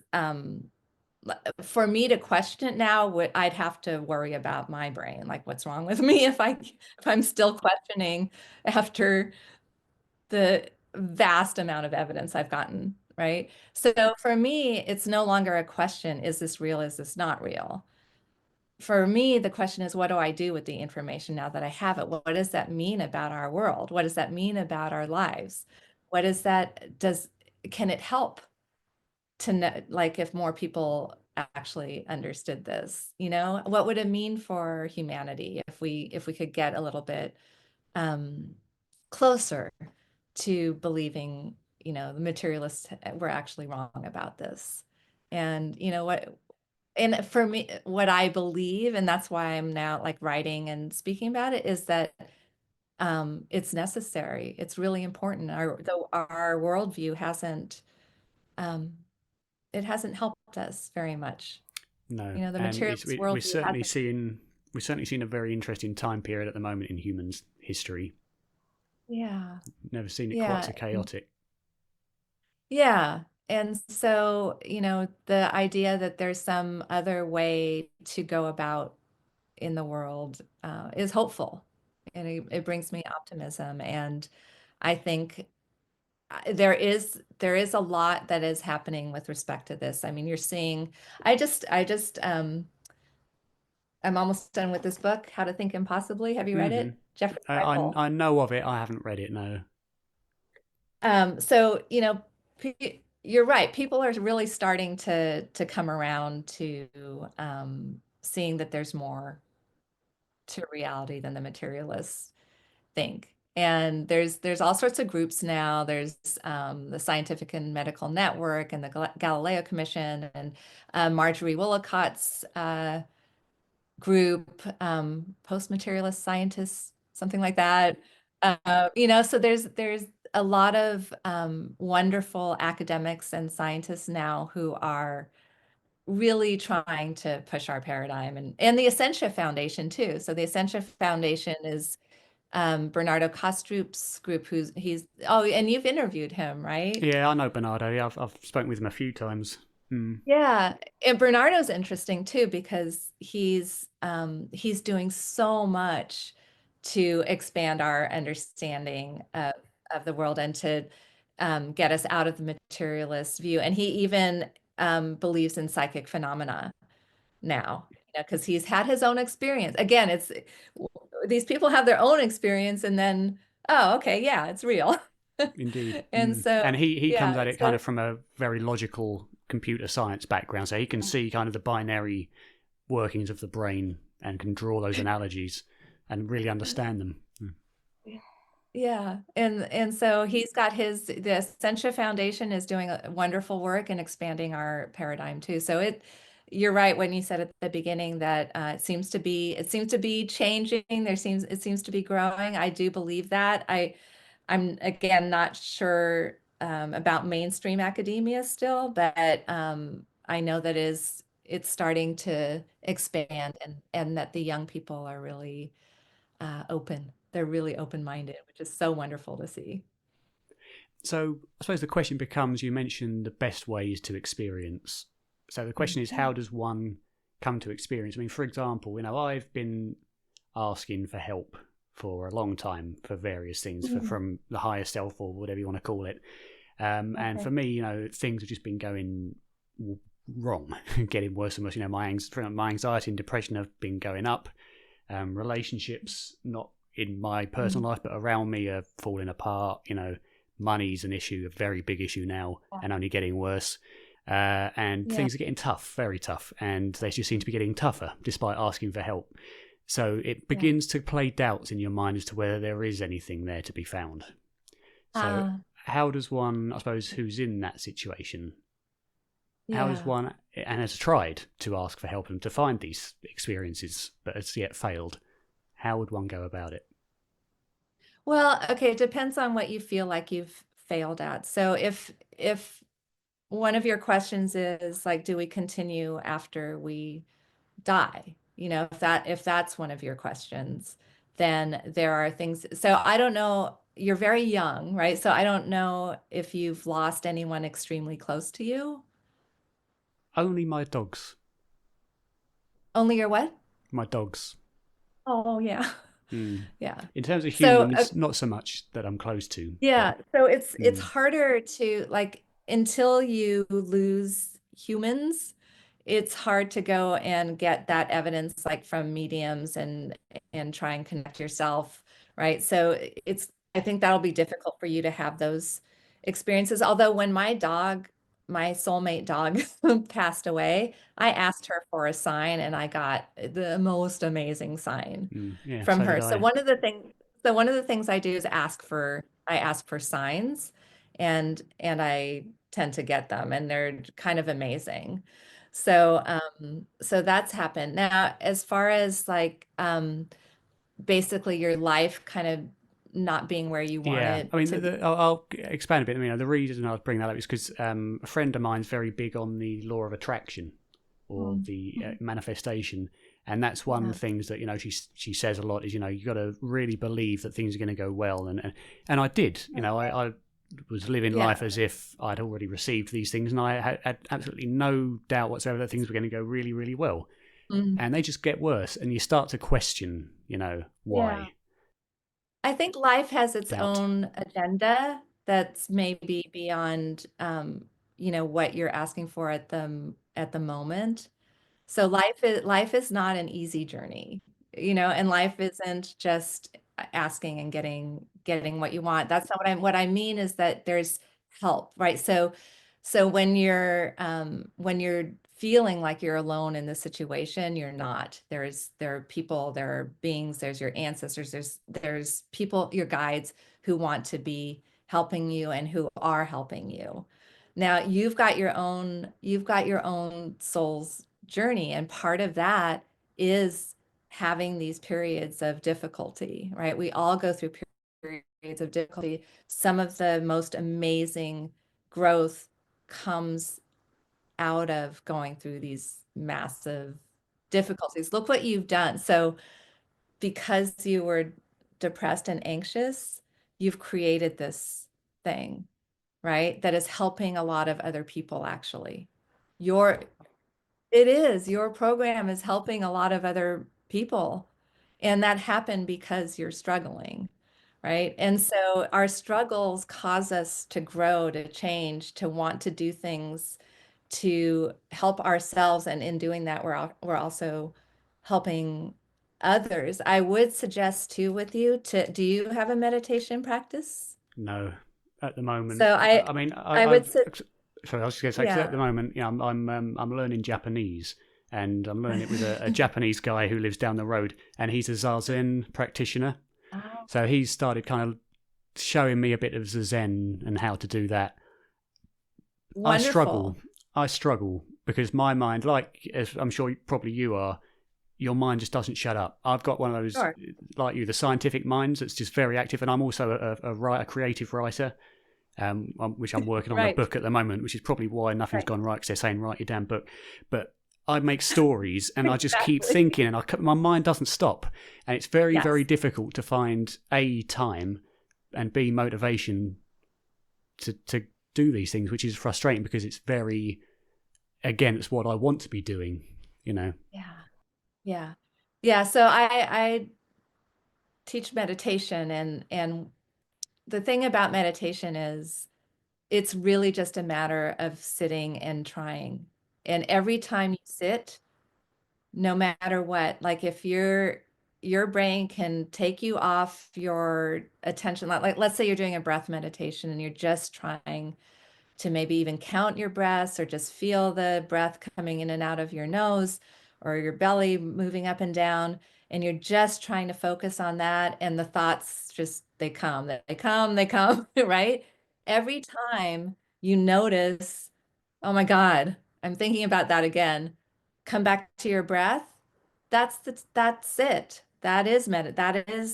for me to question it now, I'd have to worry about my brain, like what's wrong with me if I'm still questioning after the vast amount of evidence I've gotten, right? So for me, it's no longer a question, is this real? Is this not real? For me, the question is, what do I do with the information now that I have it? What does that mean about our world? What does that mean about our lives? What is that? Can it help to know, like, if more people actually understood this, what would it mean for humanity if we could get a little bit um, closer to believing, the materialists were actually wrong about this. And and for me, what I believe, and that's why I'm now like writing and speaking about it, is that it's necessary. It's really important. Our worldview um, hasn't helped us very much. No, The and materialist we're worldview certainly hasn't. seeing a very interesting time period at the moment in humans' history. Yeah, Never seen it quite yeah, so chaotic. yeah. And so, the idea that there's some other way to go about in the world is hopeful, and it brings me optimism. And I think there is a lot that is happening with respect to this. I mean, you're seeing. I'm almost done with this book, How to Think Impossibly. Have you read Hmm. it? Jeffrey Kripal. I know of it. I haven't read it. No. So, you're right. People are really starting to come around to seeing that there's more to reality than the materialists think. And there's all sorts of groups now. There's the Scientific and Medical Network and the Galileo Commission, and Marjorie Willicott's group, post-materialist scientists, something like that. So there's a lot of wonderful academics and scientists now who are really trying to push our paradigm, and the Essentia Foundation too. So the Essentia Foundation is Bernardo Kastrup's group, oh, and you've interviewed him, right? Yeah, I know Bernardo. Yeah, I've spoken with him a few times. Mm, Yeah, and Bernardo's interesting too because he's doing so much to expand our understanding of the world and to get us out of the materialist view. And he even believes in psychic phenomena now, because he's had his own experience. Again, it's these people have their own experience, and then, oh, okay, yeah, it's real. indeed. And Mm. so, And he yeah, comes at it kind so of from a very logical computer science background, so he can see kind of the binary workings of the brain and can draw those analogies and really understand them. Mm. yeah, and so he's got the Essentia Foundation is doing a wonderful work in expanding our paradigm too. So you're right when you said at the beginning that it seems to be changing. It seems to be growing. I do believe that. I'm again not sure about mainstream academia still, but I know that it's starting to expand, and that the young people are really open. They're really open-minded, which is so wonderful to see. So I suppose the question becomes: you mentioned the best ways to experience. So the question is, how Mhm. does one come to experience? I mean, for example, I've been asking for help for a long time for various things, Mhm. from the higher self or whatever you want to call it. And Okay. for me, things have just been going wrong, getting worse and worse. My anxiety and depression have been going up. Relationships, not in my Mhm. personal life, but around me, are falling apart. Money's an issue, a very big issue now, Yeah. and only getting worse. And Yeah. things are getting tough, very tough, and they just seem to be getting tougher despite asking for help. So it Yeah. begins to play doubts in your mind as to whether there is anything there to be found. So, Uh, how does one, I suppose, who's in that situation, how does yeah. one, and has tried to ask for help and to find these experiences but has yet failed, how would one go about it? Well, okay, it depends on what you feel like you've failed at. So if one of your questions is like, do we continue after we die? If that's one of your questions, then there are things. So I don't know, you're very young, right? So I don't know if you've lost anyone extremely close to you. Only my dogs. Only your what? My dogs. Oh, yeah. Mm. Yeah. In terms of So, humans, not so much that I'm close to, but yeah, so it's mm, harder to like until you lose humans, it's hard to go and get that evidence like from mediums and try and connect yourself, right? So it's I think that'll be difficult for you to have those experiences. Although when my soulmate dog passed away, I asked her for a sign and I got the most amazing sign yeah, from so did her. I. So one of the things I do is I ask for signs and I tend to get them and they're kind of amazing. So that's happened. Now, as far as like basically your life kind of not being where you want Yeah, it I mean, to be. I'll expand a bit. The reason I was bringing that up is because a friend of mine's very big on the law of attraction or Mm, the mhm. manifestation, and that's one of Yeah. the things that she says a lot is you got to really believe that things are going to go well, and I did. I was living Yeah. life as if I'd already received these things, and I had absolutely no doubt whatsoever that things were going to go really, really well, Mm, and they just get worse, and you start to question, yeah. why. I think life has its Doubt. own agenda that's maybe beyond what you're asking for at the moment. So life is not an easy journey, and life isn't just asking and getting what you want. That's not what I mean is that there's help, right? So when you're feeling like you're alone in this situation, you're not. There are people, there are beings, there's your ancestors, there's people, your guides who want to be helping you and who are helping you. Now, you've got your own soul's journey, and part of that is having these periods of difficulty, right? We all go through periods of difficulty. Some of the most amazing growth comes out of going through these massive difficulties. Look what you've done. So because you were depressed and anxious, you've created this thing, right? That is helping a lot of other people actually. Your It is. Your program is helping a lot of other people. And that happened because you're struggling, right? And so our struggles cause us to grow, to change, to want to do things to help ourselves. And in doing that, we're also helping others. I would suggest too with you to, do you have a meditation practice? No, at the moment. So I mean, I would say, sorry, I was just going to say 'cause at yeah. the moment, I'm learning Japanese, and I'm learning it with a Japanese guy who lives down the road, and he's a Zazen practitioner. Oh, So he's started kind of showing me a bit of Zazen and how to do that. I struggle. wonderful. I struggle because my mind, like as I'm sure probably you are, your mind just doesn't shut up. I've got one of those, Sure. like you, the scientific minds that's just very active, and I'm also a writer, a creative writer, which I'm working on a Right. book at the moment, which is probably why nothing's Right. gone right because they're saying write your damn book. But I make stories, and I just keep Exactly. thinking, and my mind doesn't stop, and it's very, very Yes. difficult to find a time and b motivation to do these things, which is frustrating because it's very against what I want to be doing. You know. Yeah. Yeah. Yeah. So I teach meditation, and the thing about meditation is it's really just a matter of sitting and trying. And every time you sit, no matter what, like if your brain can take you off your attention, like let's say you're doing a breath meditation and you're just trying to maybe even count your breaths or just feel the breath coming in and out of your nose or your belly moving up and down. And you're just trying to focus on that. And the thoughts just, they come, right? Every time you notice, oh my God, I'm thinking about that again. Come back to your breath. That's it. That is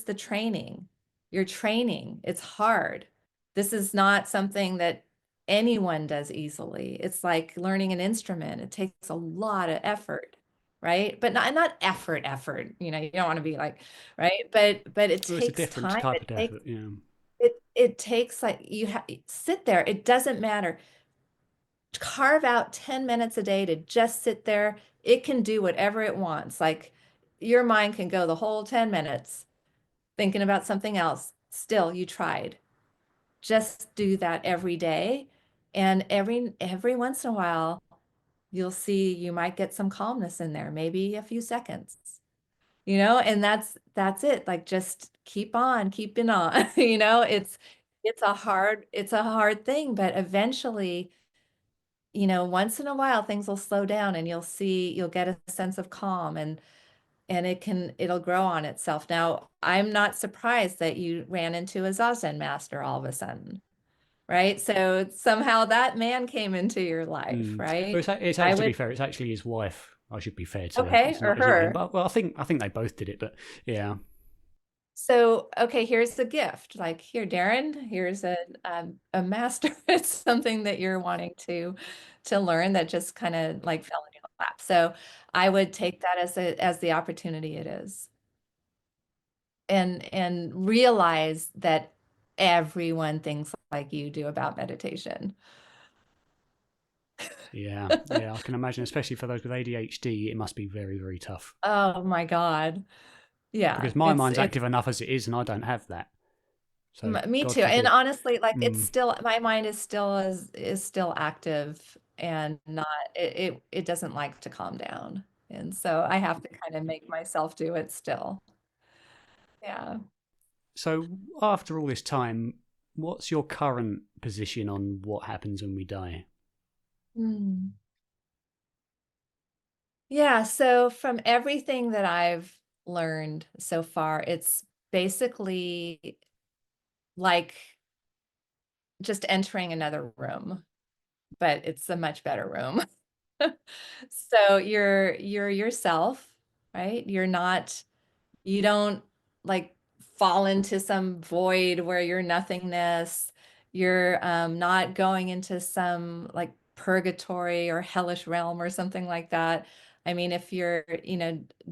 the training. You're training. It's hard. This is not something that anyone does easily. It's like learning an instrument. It takes a lot of effort, right? But not effort. You don't want to be like, right? But it Well, it's a takes different time. type of effort. Yeah. It takes like you have sit there. It doesn't matter. Carve out 10 minutes a day to just sit there. It can do whatever it wants. Like your mind can go the whole 10 minutes thinking about something else. Still, you tried. Just do that every day. And every once in a while, you'll see you might get some calmness in there, maybe a few seconds. And that's it. Like just keep on, keeping on. It's a hard thing, but eventually once in a while things will slow down and you'll get a sense of calm and it'll grow on itself. Now, I'm not surprised that you ran into a Zazen master all of a sudden, right? So somehow that man came into your life, Mm. Well, right? it's I actually, to be would, fair, it's actually his wife. I should be fair to. okay, It's or not him. her. But well, I think they both did it. But yeah, So, okay, here's the gift. Like, here, Darren, here's a master. It's something that you're wanting to learn that just kind of like fell in your lap. So, I would take that as the opportunity it is, and realize that everyone thinks like you do about meditation. yeah. I can imagine, especially for those with ADHD, it must be very, very tough Oh my God. Yeah, because my it's mind's it's active enough as it is, and I don't have that. So me God too. And forbid. honestly, like it's Mm. still my mind is still active and not it doesn't like to calm down. And so I have to kind of make myself do it still. Yeah. So after all this time, what's your current position on what happens when we die? Hmm. Yeah, so from everything that I've learned so far, it's basically like just entering another room, but it's a much better room. So you're yourself, right? You don't like fall into some void where you're nothingness. You're not going into some like purgatory or hellish realm or something like that. I mean, if you're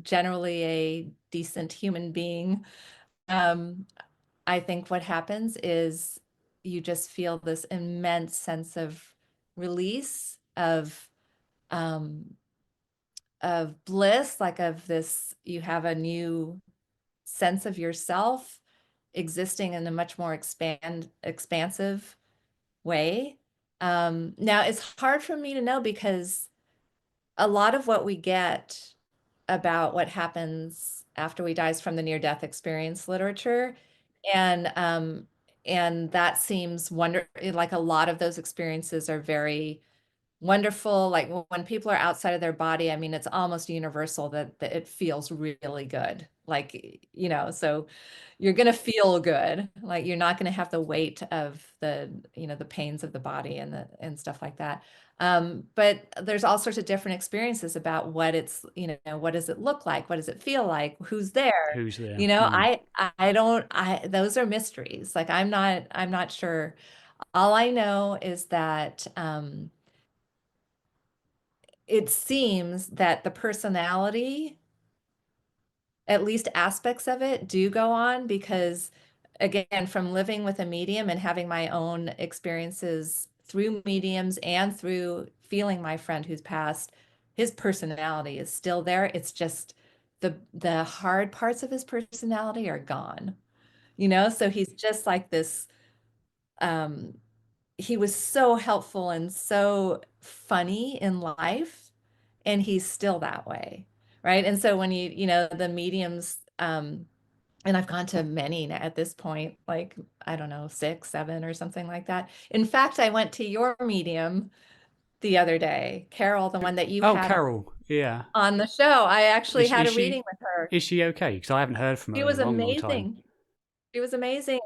generally a decent human being, um, I think what happens is you just feel this immense sense of release, um, of bliss, like of this, you have a new sense of yourself existing in a much more expansive way. Now it's hard for me to know because a lot of what we get about what happens after we die is from the near-death experience literature. And that seems like a lot of those experiences are very wonderful. Like when people are outside of their body, I mean, it's almost universal that it feels really good. Like, so you're going to feel good. Like you're not going to have the weight of the pains of the body and stuff like that. But there's all sorts of different experiences about what does it look like? What does it feel like? Who's there? Who's there? You know, I don't, those are mysteries. Like I'm not sure. All I know is that, it seems that the personality, at least aspects of it, do go on because, again, from living with a medium and having my own experiences through mediums and through feeling my friend who's passed, his personality is still there. It's just the hard parts of his personality are gone, So he's just like this. Um, he was so helpful and so funny in life, and he's still that way, right? And so when the mediums, and I've gone to many at this point, like, I don't know, 6, 7 or something like that. In fact, I went to your medium the other day, Carol, the one that you Oh, had Carol. Yeah. on the show. I actually Is had is a reading she with her. is she okay? Because I haven't heard from She her in a was long, long time. amazing. She was amazing.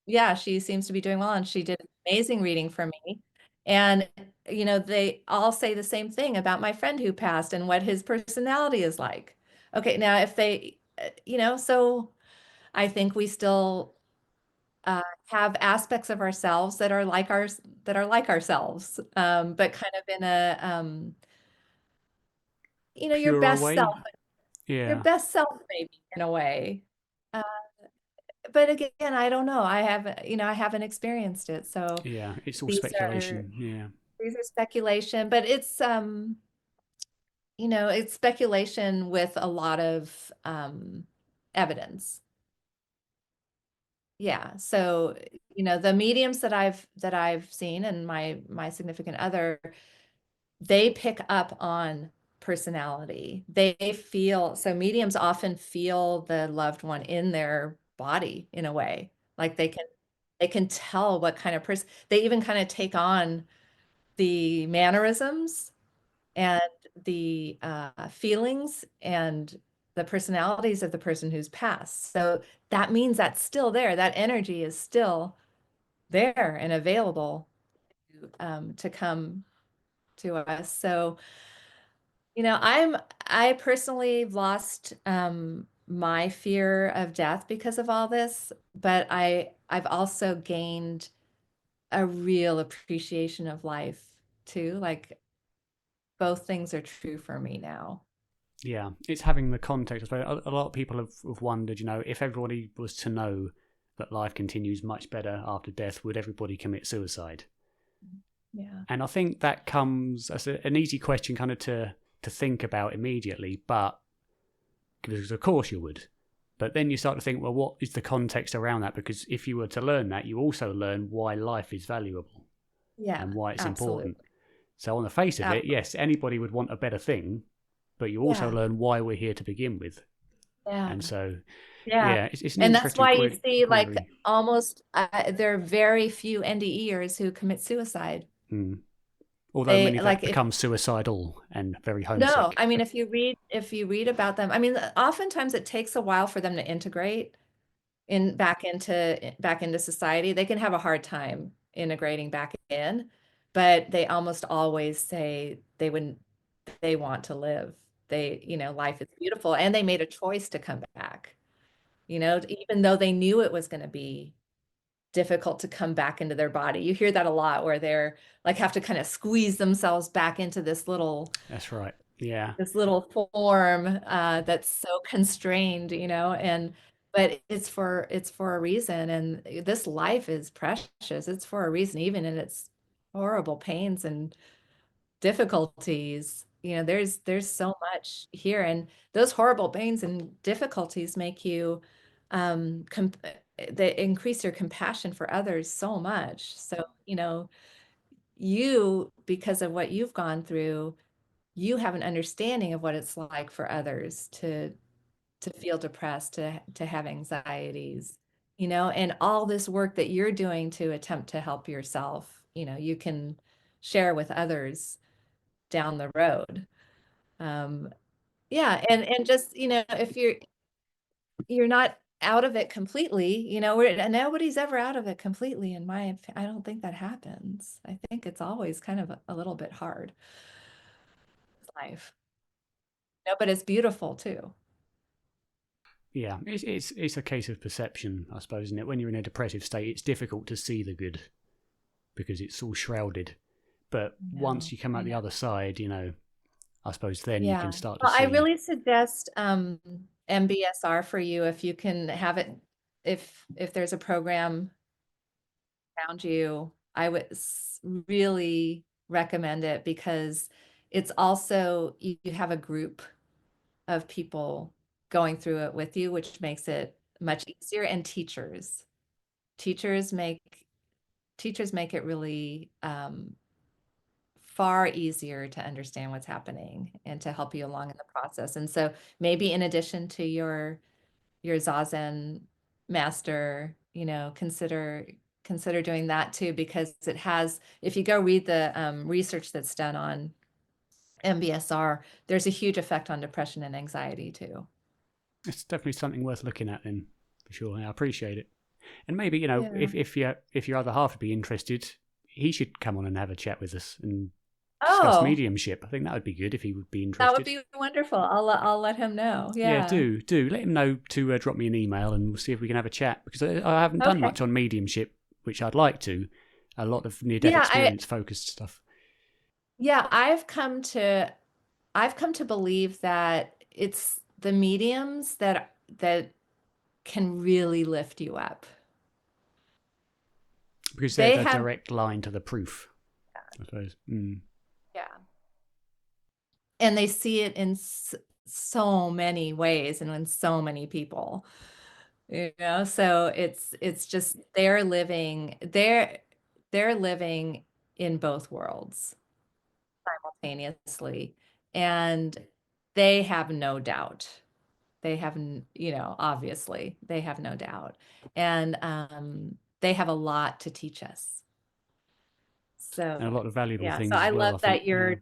Yeah, she seems to be doing well, and she did an amazing reading for me. And they all say the same thing about my friend who passed and what his personality is like. Okay, now if they, so I think we still have aspects of ourselves that are like ourselves, but kind of in a your Purer best way. self, Yeah. maybe in a way. Uh, but again, I don't know. I haven't experienced it. So Yeah. It's all these are speculation. Yeah. these are speculation, but it's speculation with a lot of evidence. Yeah. So, the mediums that I've seen and my significant other, they pick up on personality. So mediums often feel the loved one in their body in a way. Like they can tell what kind of person, they even kind of take on the mannerisms and the feelings and the personalities of the person who's passed. So that means that's still there. That energy is still there and available to come to us. So, I personally lost my fear of death because of all this, but I've also gained a real appreciation of life too. Like both things are true for me now. Yeah. It's having the context. I suppose a lot of people have wondered, if everybody was to know that life continues much better after death, would everybody commit suicide? Yeah. And I think that comes as an easy question kind of to think about immediately, but because of course you would. But then you start to think, well, what is the context around that? Because if you were to learn that, you also learn why life is valuable Yeah, and why it's important. absolutely. So on the face of it, Absolutely. yes, anybody would want a better thing, but you also Yeah. learn why we're here to begin with. Yeah. And so, Yeah. yeah, it's an And that's interesting why you see like query. almost there are very few NDEers who commit suicide. Hmm. Although They many that like if become suicidal and very No, homesick. I mean if you read about them, I mean oftentimes it takes a while for them to integrate back into society. They can have a hard time integrating back in, but they almost always say they want to live. Life is beautiful and they made a choice to come back. Even though they knew it was going to be difficult to come back into their body. You hear that a lot where they're like have to kind of squeeze themselves back into That's right. Yeah. this little form that's so constrained, and but it's for a reason, and this life is precious. It's for a reason, even in its horrible pains and difficulties. There's so much here, and those horrible pains and difficulties make you they increase your compassion for others so much. So, you, because of what you've gone through, you have an understanding of what it's like for others to feel depressed, to have anxieties, and all this work that you're doing to attempt to help yourself, you can share with others down the road. Um, yeah, and just, if you're not out of it completely, nobody's ever out of it completely I don't think that happens. I think it's always kind of a little bit hard life. No, but it's beautiful too. Yeah, it's a case of perception, I suppose, isn't it? When you're in a depressive state, it's difficult to see the good because it's all shrouded. But once No, you come I out the know. other side, I suppose then you Yeah. can start to Well, I see. really suggest MBSR for you if you can have it, if there's a program around you. I would really recommend it because it's also you have a group of people going through it with you, which makes it much easier. And teachers make teachers make it really far easier to understand what's happening and to help you along in the process. And so maybe in addition to your Zazen master, consider doing that too, because if you go read the research that's done on MBSR, there's a huge effect on depression and anxiety too. It's definitely something worth looking at then, for sure. I appreciate it. And maybe Yeah. if your other half would be interested, he should come on and have a chat with us and discuss Oh, mediumship. I think that would be good if he would be that would interested. be wonderful. I'll let him know. Yeah, Yeah. do let him know to drop me an email and we'll see if we can have a chat because I haven't done Okay. much on mediumship, which I'd like to. A lot of near death Yeah, I experience focused stuff. yeah, I've come to believe that it's the mediums that can really lift you up. Because they're They the have, direct line to the proof, I suppose. yeah, and they see it in so many ways and in so many people. So it's just they're living in both worlds simultaneously, and they have no doubt. Obviously, they have no doubt. And they have a lot to teach us. And a So, lot of valuable yeah. So things I as well, love I think. that Yeah.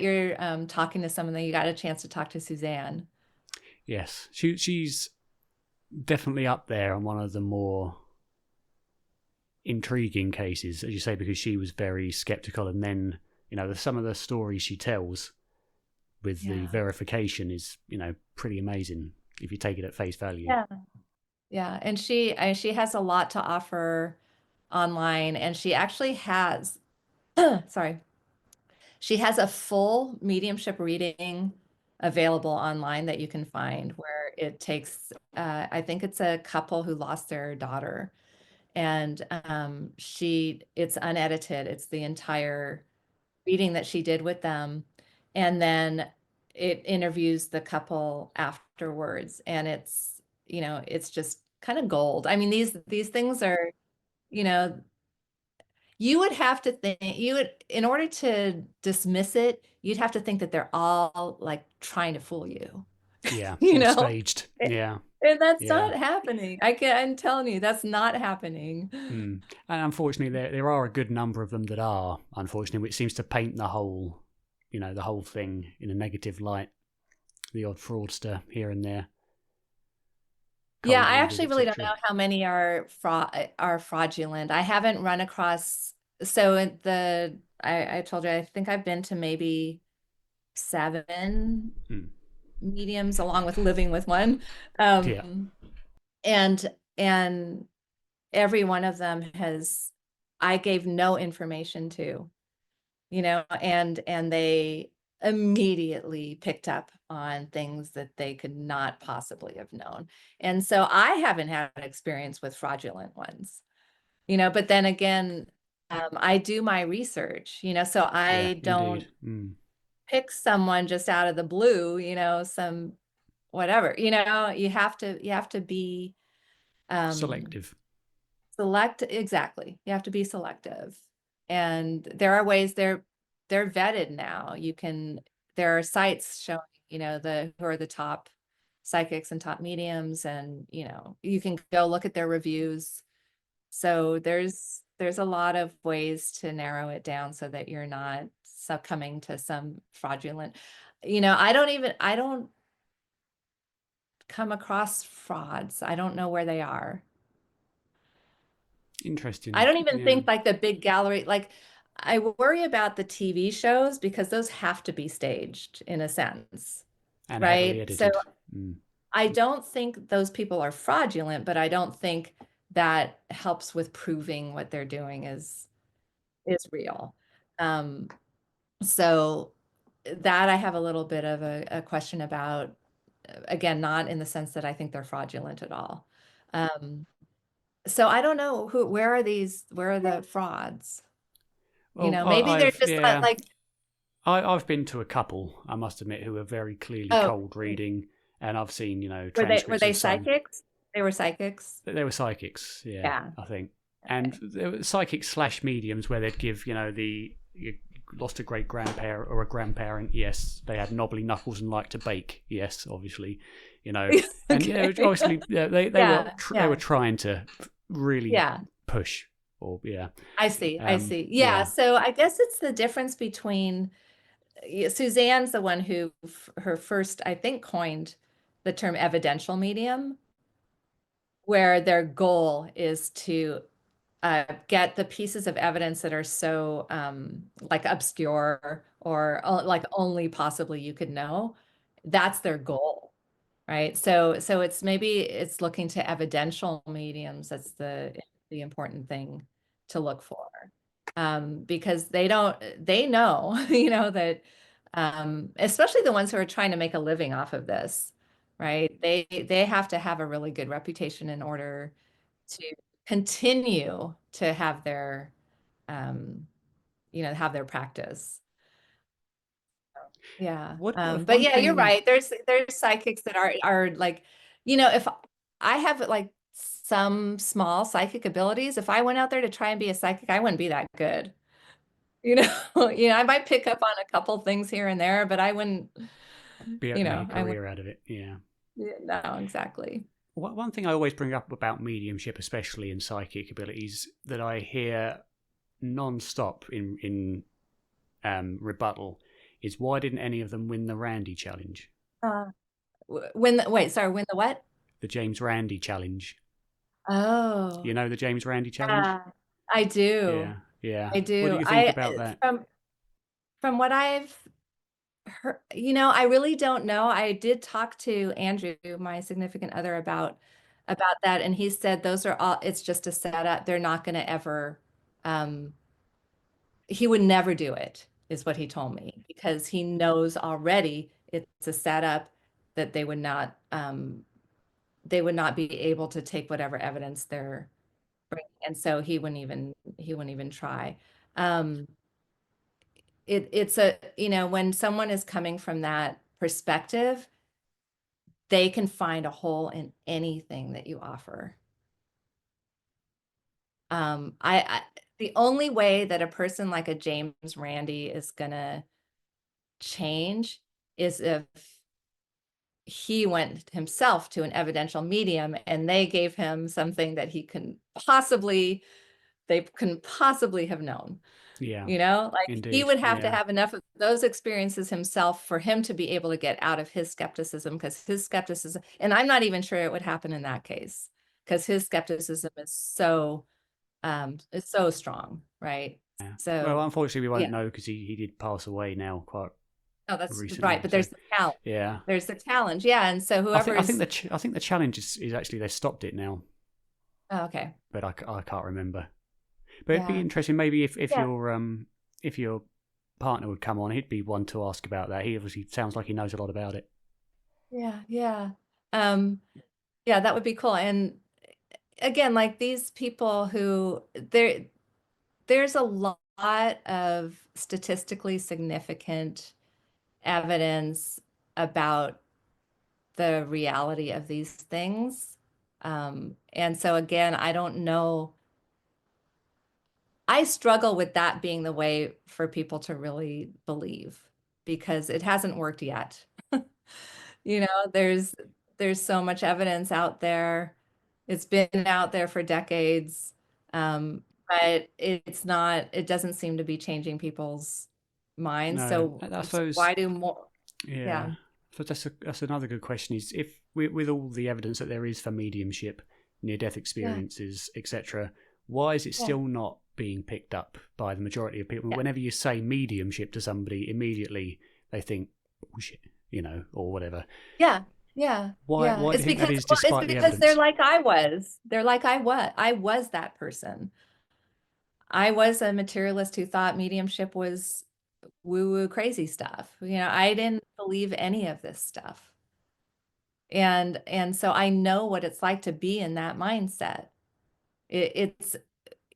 you're talking to someone that you got a chance to talk to Suzanne. Yes. She's definitely up there on one of the more intriguing cases, as you say, because she was very skeptical. And then, some of the stories she tells with the Yeah. verification is, pretty amazing if you take it at face value. Yeah. Yeah. And she has a lot to offer online, and she actually has, sorry, she has a full mediumship reading available online that you can find where it takes, I think it's a couple who lost their daughter, and it's unedited. It's the entire reading that she did with them. And then it interviews the couple afterwards. And it's just kind of gold. I mean, these things are, you know, you would have to think in order to dismiss it, you'd have to think that they're all like trying to fool you, Yeah. you All know? staged. Yeah. And that's Yeah. not happening. I'm telling you, that's not happening. And unfortunately, there are a good number of them that are, unfortunately, which seems to paint the whole thing in a negative light. The odd fraudster here and there, Yeah, cold I readers, actually really don't etc. know how many are fraudulent. I haven't run across, so I told you, I think I've been to maybe 7 Mm. mediums along with living with one. Yeah. And and every one of them I gave no information to, and they immediately picked up on things that they could not possibly have known. And so I haven't had experience with fraudulent ones, but then again, I do my research, so Yeah, I indeed. don't pick someone just out of the blue, some whatever, you have to be um Selective. exactly. You have to be selective. And there are ways they're vetted now. There are sites showing, who are the top psychics and top mediums, and you can go look at their reviews. So there's a lot of ways to narrow it down so that you're not succumbing to some fraudulent, I don't come across frauds. I don't know where they are. I Interesting. don't even Yeah. think like the big gallery, like I worry about the TV shows because those have to be staged in a sense, And heavily right? So edited. Mm. I don't think those people are fraudulent, but I don't think that helps with proving what they're doing is real. Um, so that I have a little bit of a question about, again, not in the sense that I think they're fraudulent at all. Um, so I don't know where are the frauds? Well, Maybe they're just yeah, like, I've been to a couple, I must admit, who are very clearly oh, cold reading, and I've seen, were transcripts they of some. psychics? They were psychics. They were psychics, yeah, Yeah. I think, and Okay. they were psychics slash mediums where they'd give, you lost a great grandparent or a grandparent, yes, they had knobbly knuckles and liked to bake, yes, obviously, and Okay. obviously Yeah, they were yeah, trying to really yeah. push, or yeah, I see. I see. Yeah. yeah, So I guess it's the difference between Suzanne's the one who her first, I think, coined the term evidential medium, where their goal is to get the pieces of evidence that are so like obscure or like only possibly you could know. That's their goal, right? So it's looking to evidential mediums. That's the important thing to look for, because they know, that especially the ones who are trying to make a living off of this, right? They have to have a really good reputation in order to continue to um, have their practice. Yeah. what But one yeah, you're thing. right. There's psychics that are like, if I have like some small psychic abilities, if I went out there to try and be a psychic, I wouldn't be that good. You know, I might pick up on a couple things here and there, but I wouldn't, Be able to make a I wouldn't. career out of it. Yeah. Yeah, no, exactly. One thing I always bring up about mediumship, especially in psychic abilities, that I hear non-stop in rebuttal, is why didn't any of them win the Randy challenge, Uh, wait, sorry, when the what? the James Randy challenge? Oh, You know the James Randy challenge? yeah, I do. Yeah, yeah. I What do do. you think about that? From what I've heard, I really don't know. I did talk to Andrew, my significant other, about that, and he said those are all, it's just a setup. They're not going to ever, um, he would never do it, is what he told me, because he knows already it's a setup that they would not be able to take whatever evidence they're bringing, and so he wouldn't even try. Um, it's when someone is coming from that perspective, they can find a hole in anything that you offer. The only way that a person like a James Randi is gonna change is if he went himself to an evidential medium and they gave him something that they couldn't possibly have known. Yeah, Like he indeed. would have to Yeah, have enough of those experiences himself for him to be able to get out of his skepticism, because his skepticism, and I'm not even sure it would happen in that case, because his skepticism is so strong, right? yeah. Well, So unfortunately, we won't yeah. know because he did pass away now quite Oh, that's right. recently. But So there's the challenge. yeah, There's the challenge. Yeah. And so whoever is, I think the challenge is actually they stopped it now, oh, okay. but I can't remember. But it'd be Yeah. interesting maybe if Yeah. you're partner would come on, he'd be one to ask about that. He obviously sounds like he knows a lot about it. Yeah, yeah. Um, yeah, that would be cool. And again, like these people who there's a lot of statistically significant evidence about the reality of these things. And so again, I don't know. I struggle with that being the way for people to really believe because it hasn't worked yet. You know, there's so much evidence out there. It's been out there for decades. But it doesn't seem to be changing people's minds. No, So, I so suppose, why do more? yeah. Yeah. So that's another good question. Is if with all the evidence that there is for mediumship, near-death Yeah. experiences, etc., why is it Yeah. still not being picked up by the majority of people? Yeah. Whenever you say mediumship to somebody, immediately they think bullshit, or whatever. Yeah. Yeah. Why? Yeah. Why do you think that is, It's despite the because they're evidence? like I was. They're like I was. I was that person. I was a materialist who thought mediumship was woo-woo crazy stuff. You know, I didn't believe any of this stuff. And so I know what it's like to be in that mindset. It, it's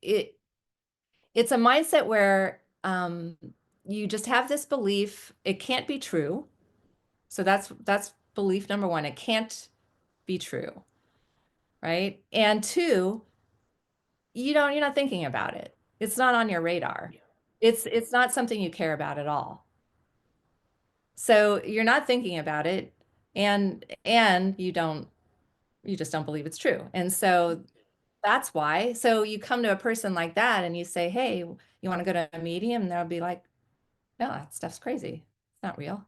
it it's a mindset where you just have this belief it can't be true. So that's belief number one. It can't be true, right? And two, you're not thinking about it. It's not on your radar. It's not something you care about at all. So you're not thinking about it and you just don't believe it's true. And so that's why. So you come to a person like that and you say, "Hey, you want to go to a medium?" And they'll be like, "No, that stuff's crazy. It's not real."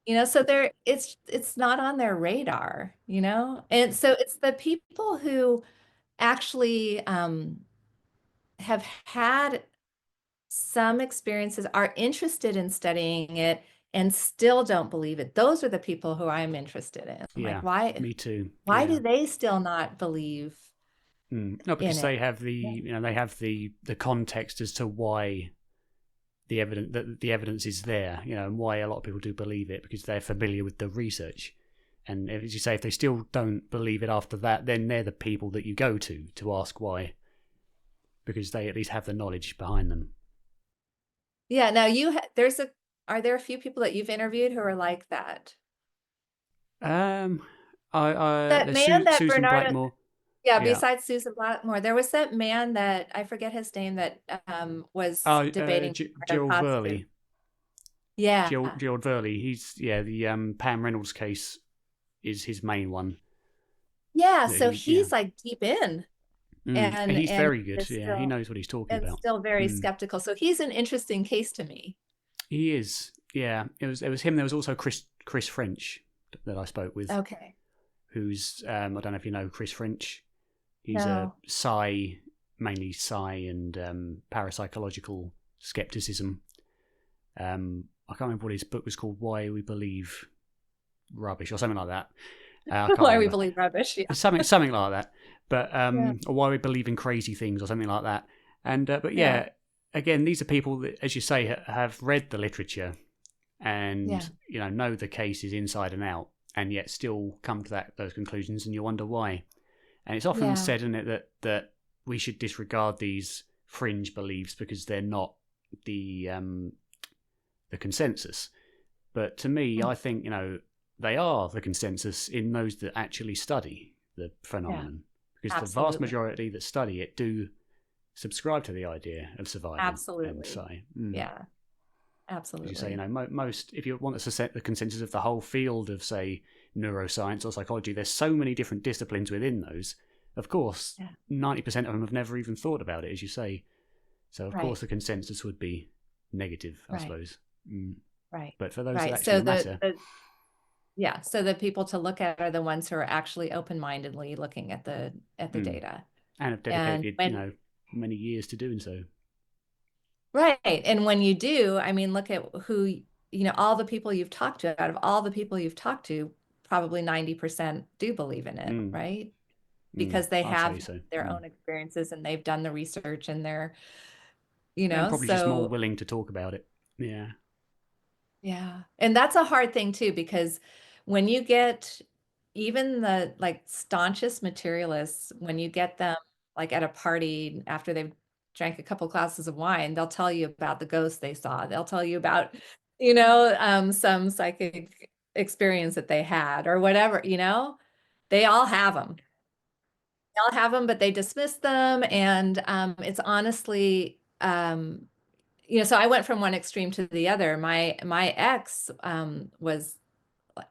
You know, so it's not on their radar, you know? And so it's the people who actually have had some experiences, are interested in studying it, and still don't believe it. Those are the people who I'm interested in. Like, Yeah, me too. why Yeah. do they still not believe No, in because it? they have Yeah. they have the context as to why the evidence is there, and why a lot of people do believe it because they're familiar with the research. And as you say, if they still don't believe it after that, then they're the people that you go to ask why, because they at least have the knowledge behind them. Yeah. Now are there a few people that you've interviewed who are like that? Um, I That there's man that Susan Bernardo, Blackmore. yeah, Yeah. besides Susan Blackmore, there was that man that I forget his name that was debating Bernardo Gerald Costu. Verley. Yeah. Gerald Verley. He's the Pam Reynolds case is his main one. Yeah, That so he yeah. he's like deep in And he's and very good. Yeah, he knows what he's talking about. still very skeptical. So he's an interesting case to me. He is. Yeah, it was him. There was also Chris French that I spoke with. Okay. Who's I don't know if you know Chris French. He's a No. mainly psi and parapsychological skepticism. I can't remember what his book was called. Why We Believe Rubbish or something like that. I can't Why we remember. believe rubbish. Yeah. Something like that. But Yeah. or Why We Believe in Crazy Things or something like that. And but Yeah. yeah, again, these are people that, as you say, have read the literature and Yeah. know the cases inside and out, and yet still come to those conclusions, and you wonder why. And it's often Yeah. said in it that we should disregard these fringe beliefs because they're not the consensus. But to me, Mm. I think they are the consensus in those that actually study the Yeah. phenomenon, because the vast Absolutely. majority that study it do subscribe to the idea of survival. And Absolutely. say, Yeah. as you say, Absolutely. most, if you want to set the consensus of the whole field of, say, neuroscience or psychology, there's so many different disciplines within those. Of course, Yeah. 90% of them have never even thought about it, as you say. So, of Right. course, the consensus would be negative, I Right. suppose. Right. But for those that Right. So actually matter, so the people to look at are the ones who are actually open-mindedly looking at the mm, data. and have And dedicated, when many years to doing so. right. And when you do, I mean, look at all the people you've talked to, out of all the people you've talked to, probably 90% do believe in it, Mm, right? Because they I'd say have so. their own experiences and they've done the research and And probably just more so willing to talk about it. Yeah. Yeah. And that's a hard thing too, because when you get even the like staunchest materialists, when you get them like at a party after they've drank a couple glasses of wine, they'll tell you about the ghost they saw. They'll tell you about, some psychic experience that they had or whatever. They all have them. They all have them, but they dismiss them. And it's honestly, so I went from one extreme to the other. My ex was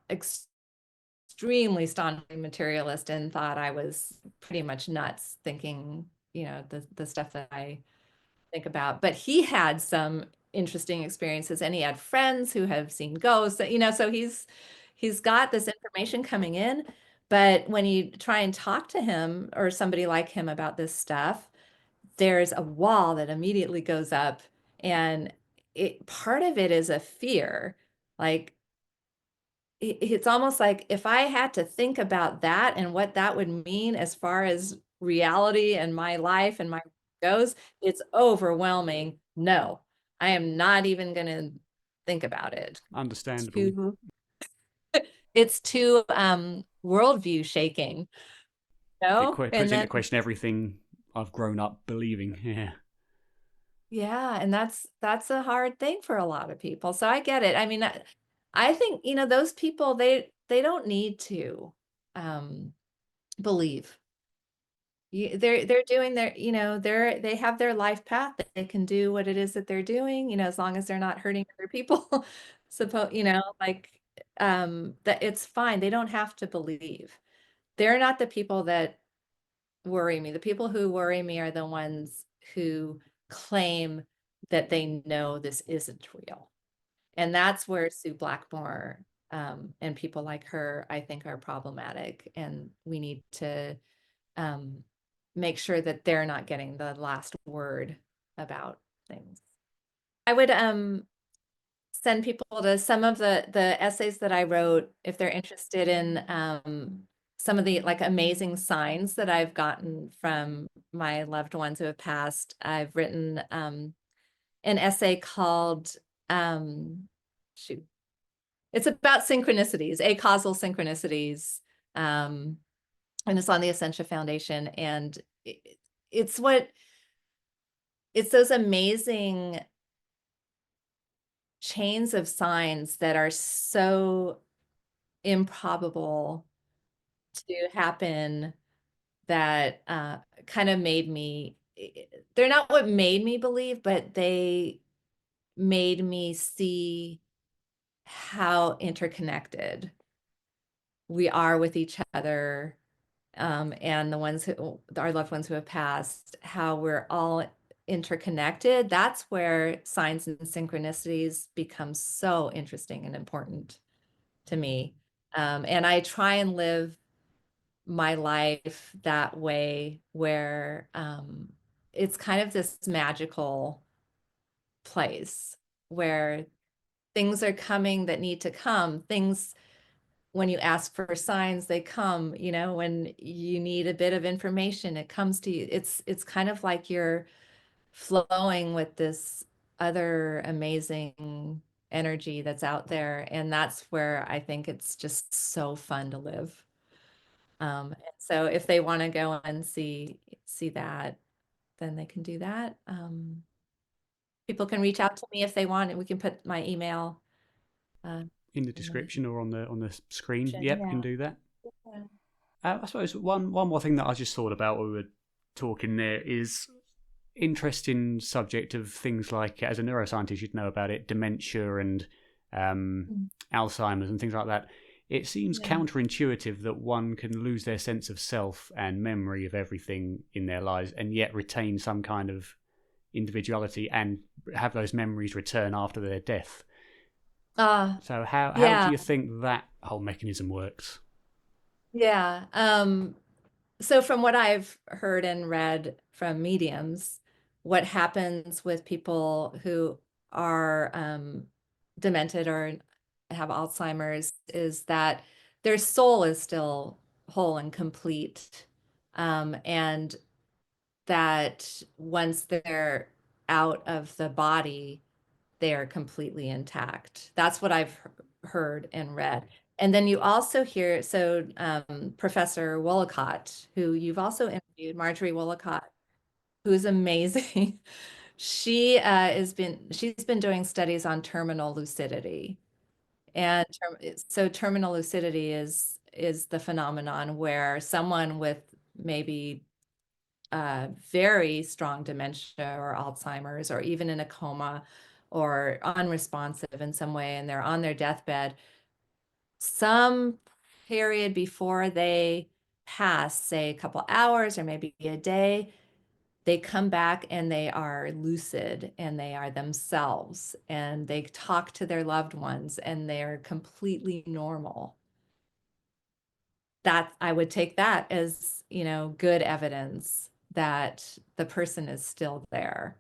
extremely staunchly materialist and thought I was pretty much nuts thinking, the stuff that I think about. But he had some interesting experiences and he had friends who have seen ghosts, so he's got this information coming in. But when you try and talk to him or somebody like him about this stuff, there's a wall that immediately goes up, and part of it is a fear. Like it's almost like if I had to think about that and what that would mean as far as reality and my life and my goes, it's overwhelming. No, I am not even going to think about it. Understandable. Too, it's too worldview shaking, And Puts into then question everything I've grown up believing. Yeah. yeah, and that's a hard thing for a lot of people. So I get it. I mean, I think, those people they don't need to um believe. They're doing they have their life path. They can do what it is that they're doing, as long as they're not hurting other people. Like that it's fine. They don't have to believe. They're not the people that worry me. The people who worry me are the ones who claim that they know this isn't real. And that's where Sue Blackmore and people like her, I think, are problematic. And we need to um, make sure that they're not getting the last word about things. I would send people to some of the essays that I wrote if they're interested in some of the like amazing signs that I've gotten from my loved ones who have passed. I've written an essay called shoot, it's about synchronicities, acausal synchronicities, um, and it's on the Essentia Foundation. And it's what it's those amazing chains of signs that are so improbable to happen that kind of made me, they're not what made me believe, but they made me see how interconnected we are with each other, and the ones who, our loved ones who have passed, how we're all interconnected. That's where signs and synchronicities become so interesting and important to me. And I try and live my life that way where it's kind of this magical place where things are coming that need to come. Things, when you ask for signs, they come, when you need a bit of information, it comes to you. It's kind of like you're flowing with this other amazing energy that's out there. And that's where I think it's just so fun to live. And so if they want to go and see that, then they can do that. People can reach out to me if they want, and we can put my email uh, In the in the description or on the screen. description. Yep, can Yeah. do that. Yeah. I suppose one more thing that I just thought about while we were talking there is interesting subject of things like, as a neuroscientist, you'd know about it, dementia and Mm. Alzheimer's and things like that. It seems Yeah. counterintuitive that one can lose their sense of self and memory of everything in their lives and yet retain some kind of individuality and have those memories return after their death. Uh, So how do yeah. you think that whole mechanism works? Yeah. So from what I've heard and read from mediums, what happens with people who are demented or have Alzheimer's is that their soul is still whole and complete. And that once they're out of the body, they are completely intact. That's what I've heard and read. And then you also hear, so Professor Wollicott, who you've also interviewed, Marjorie Wollicott, who's amazing. She's been doing studies on terminal lucidity. And so terminal lucidity is the phenomenon where someone with maybe very strong dementia or Alzheimer's, or even in a coma or unresponsive in some way, and they're on their deathbed, some period before they pass, say a couple hours or maybe a day, they come back and they are lucid and they are themselves and they talk to their loved ones and they're completely normal. That I would take that as, good evidence that the person is still there.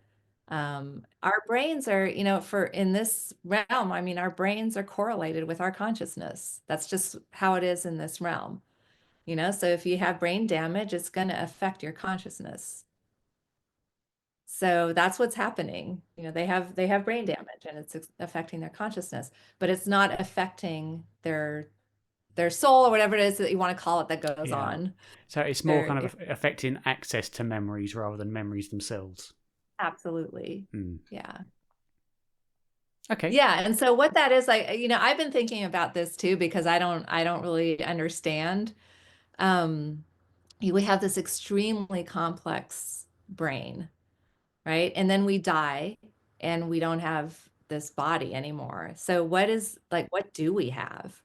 Our brains are, for in this realm, I mean, our brains are correlated with our consciousness. That's just how it is in this realm. So if you have brain damage, it's going to affect your consciousness. So that's what's happening. They have brain damage and it's affecting their consciousness, but it's not affecting their soul or whatever it is that you want to call it that goes on. So it's more kind of affecting access to memories rather than memories themselves. Absolutely. Yeah. Okay. Yeah, and so what that is, like, I've been thinking about this too because I don't really understand. We have this extremely complex brain, right? And then we die and we don't have this body anymore. So what do we have?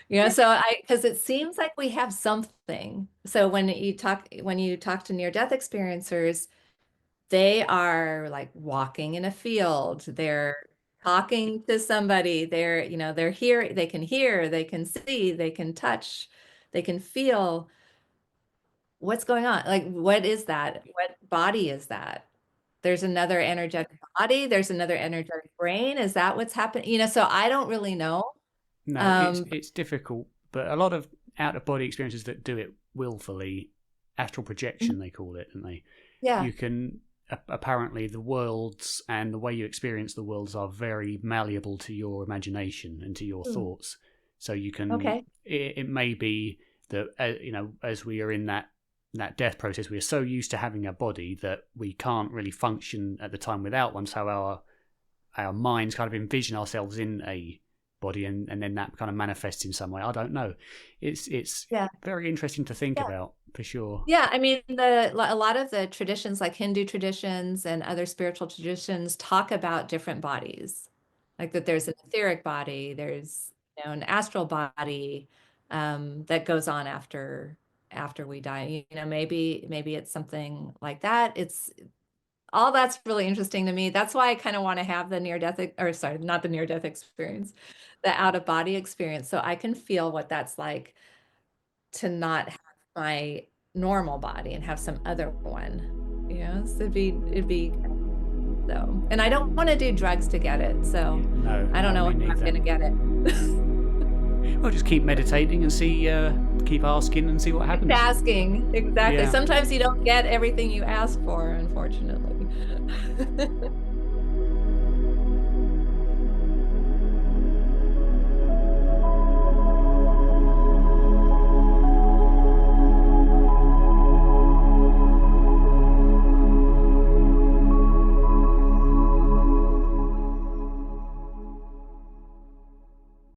Because it seems like we have something. So when you talk to near-death experiencers, they are like walking in a field. They're talking to somebody. They're here. They can hear, they can see, they can touch, they can feel. What's going on? Like, what is that? What body is that? There's another energetic body. There's another energetic brain. Is that what's happening? So I don't really know. No, it's difficult, but a lot of out-of-body experiences that do it willfully, astral projection, they call it, don't they? Yeah. You can, apparently the worlds and the way you experience the worlds are very malleable to your imagination and to your thoughts. So you can, it may be that, as we are in that death process, we are so used to having a body that we can't really function at the time without one. So our minds kind of envision ourselves in a body, and then that kind of manifests in some way. I don't know. It's very interesting to think about, for sure. Yeah, I mean, a lot of the traditions, like Hindu traditions and other spiritual traditions, talk about different bodies, like that there's an etheric body, there's an astral body that goes on after we die. Maybe it's something like that. It's all that's really interesting to me. That's why I kind of want to have the not the near-death experience, the out-of-body experience, so I can feel what that's like to not have my normal body and have some other one. So it'd be so. And I don't want to do drugs to get it, so no, I don't know if I'm going to get it. Well, just keep meditating and see, keep asking and see what happens. Keep asking, exactly. Yeah. Sometimes you don't get everything you ask for, unfortunately.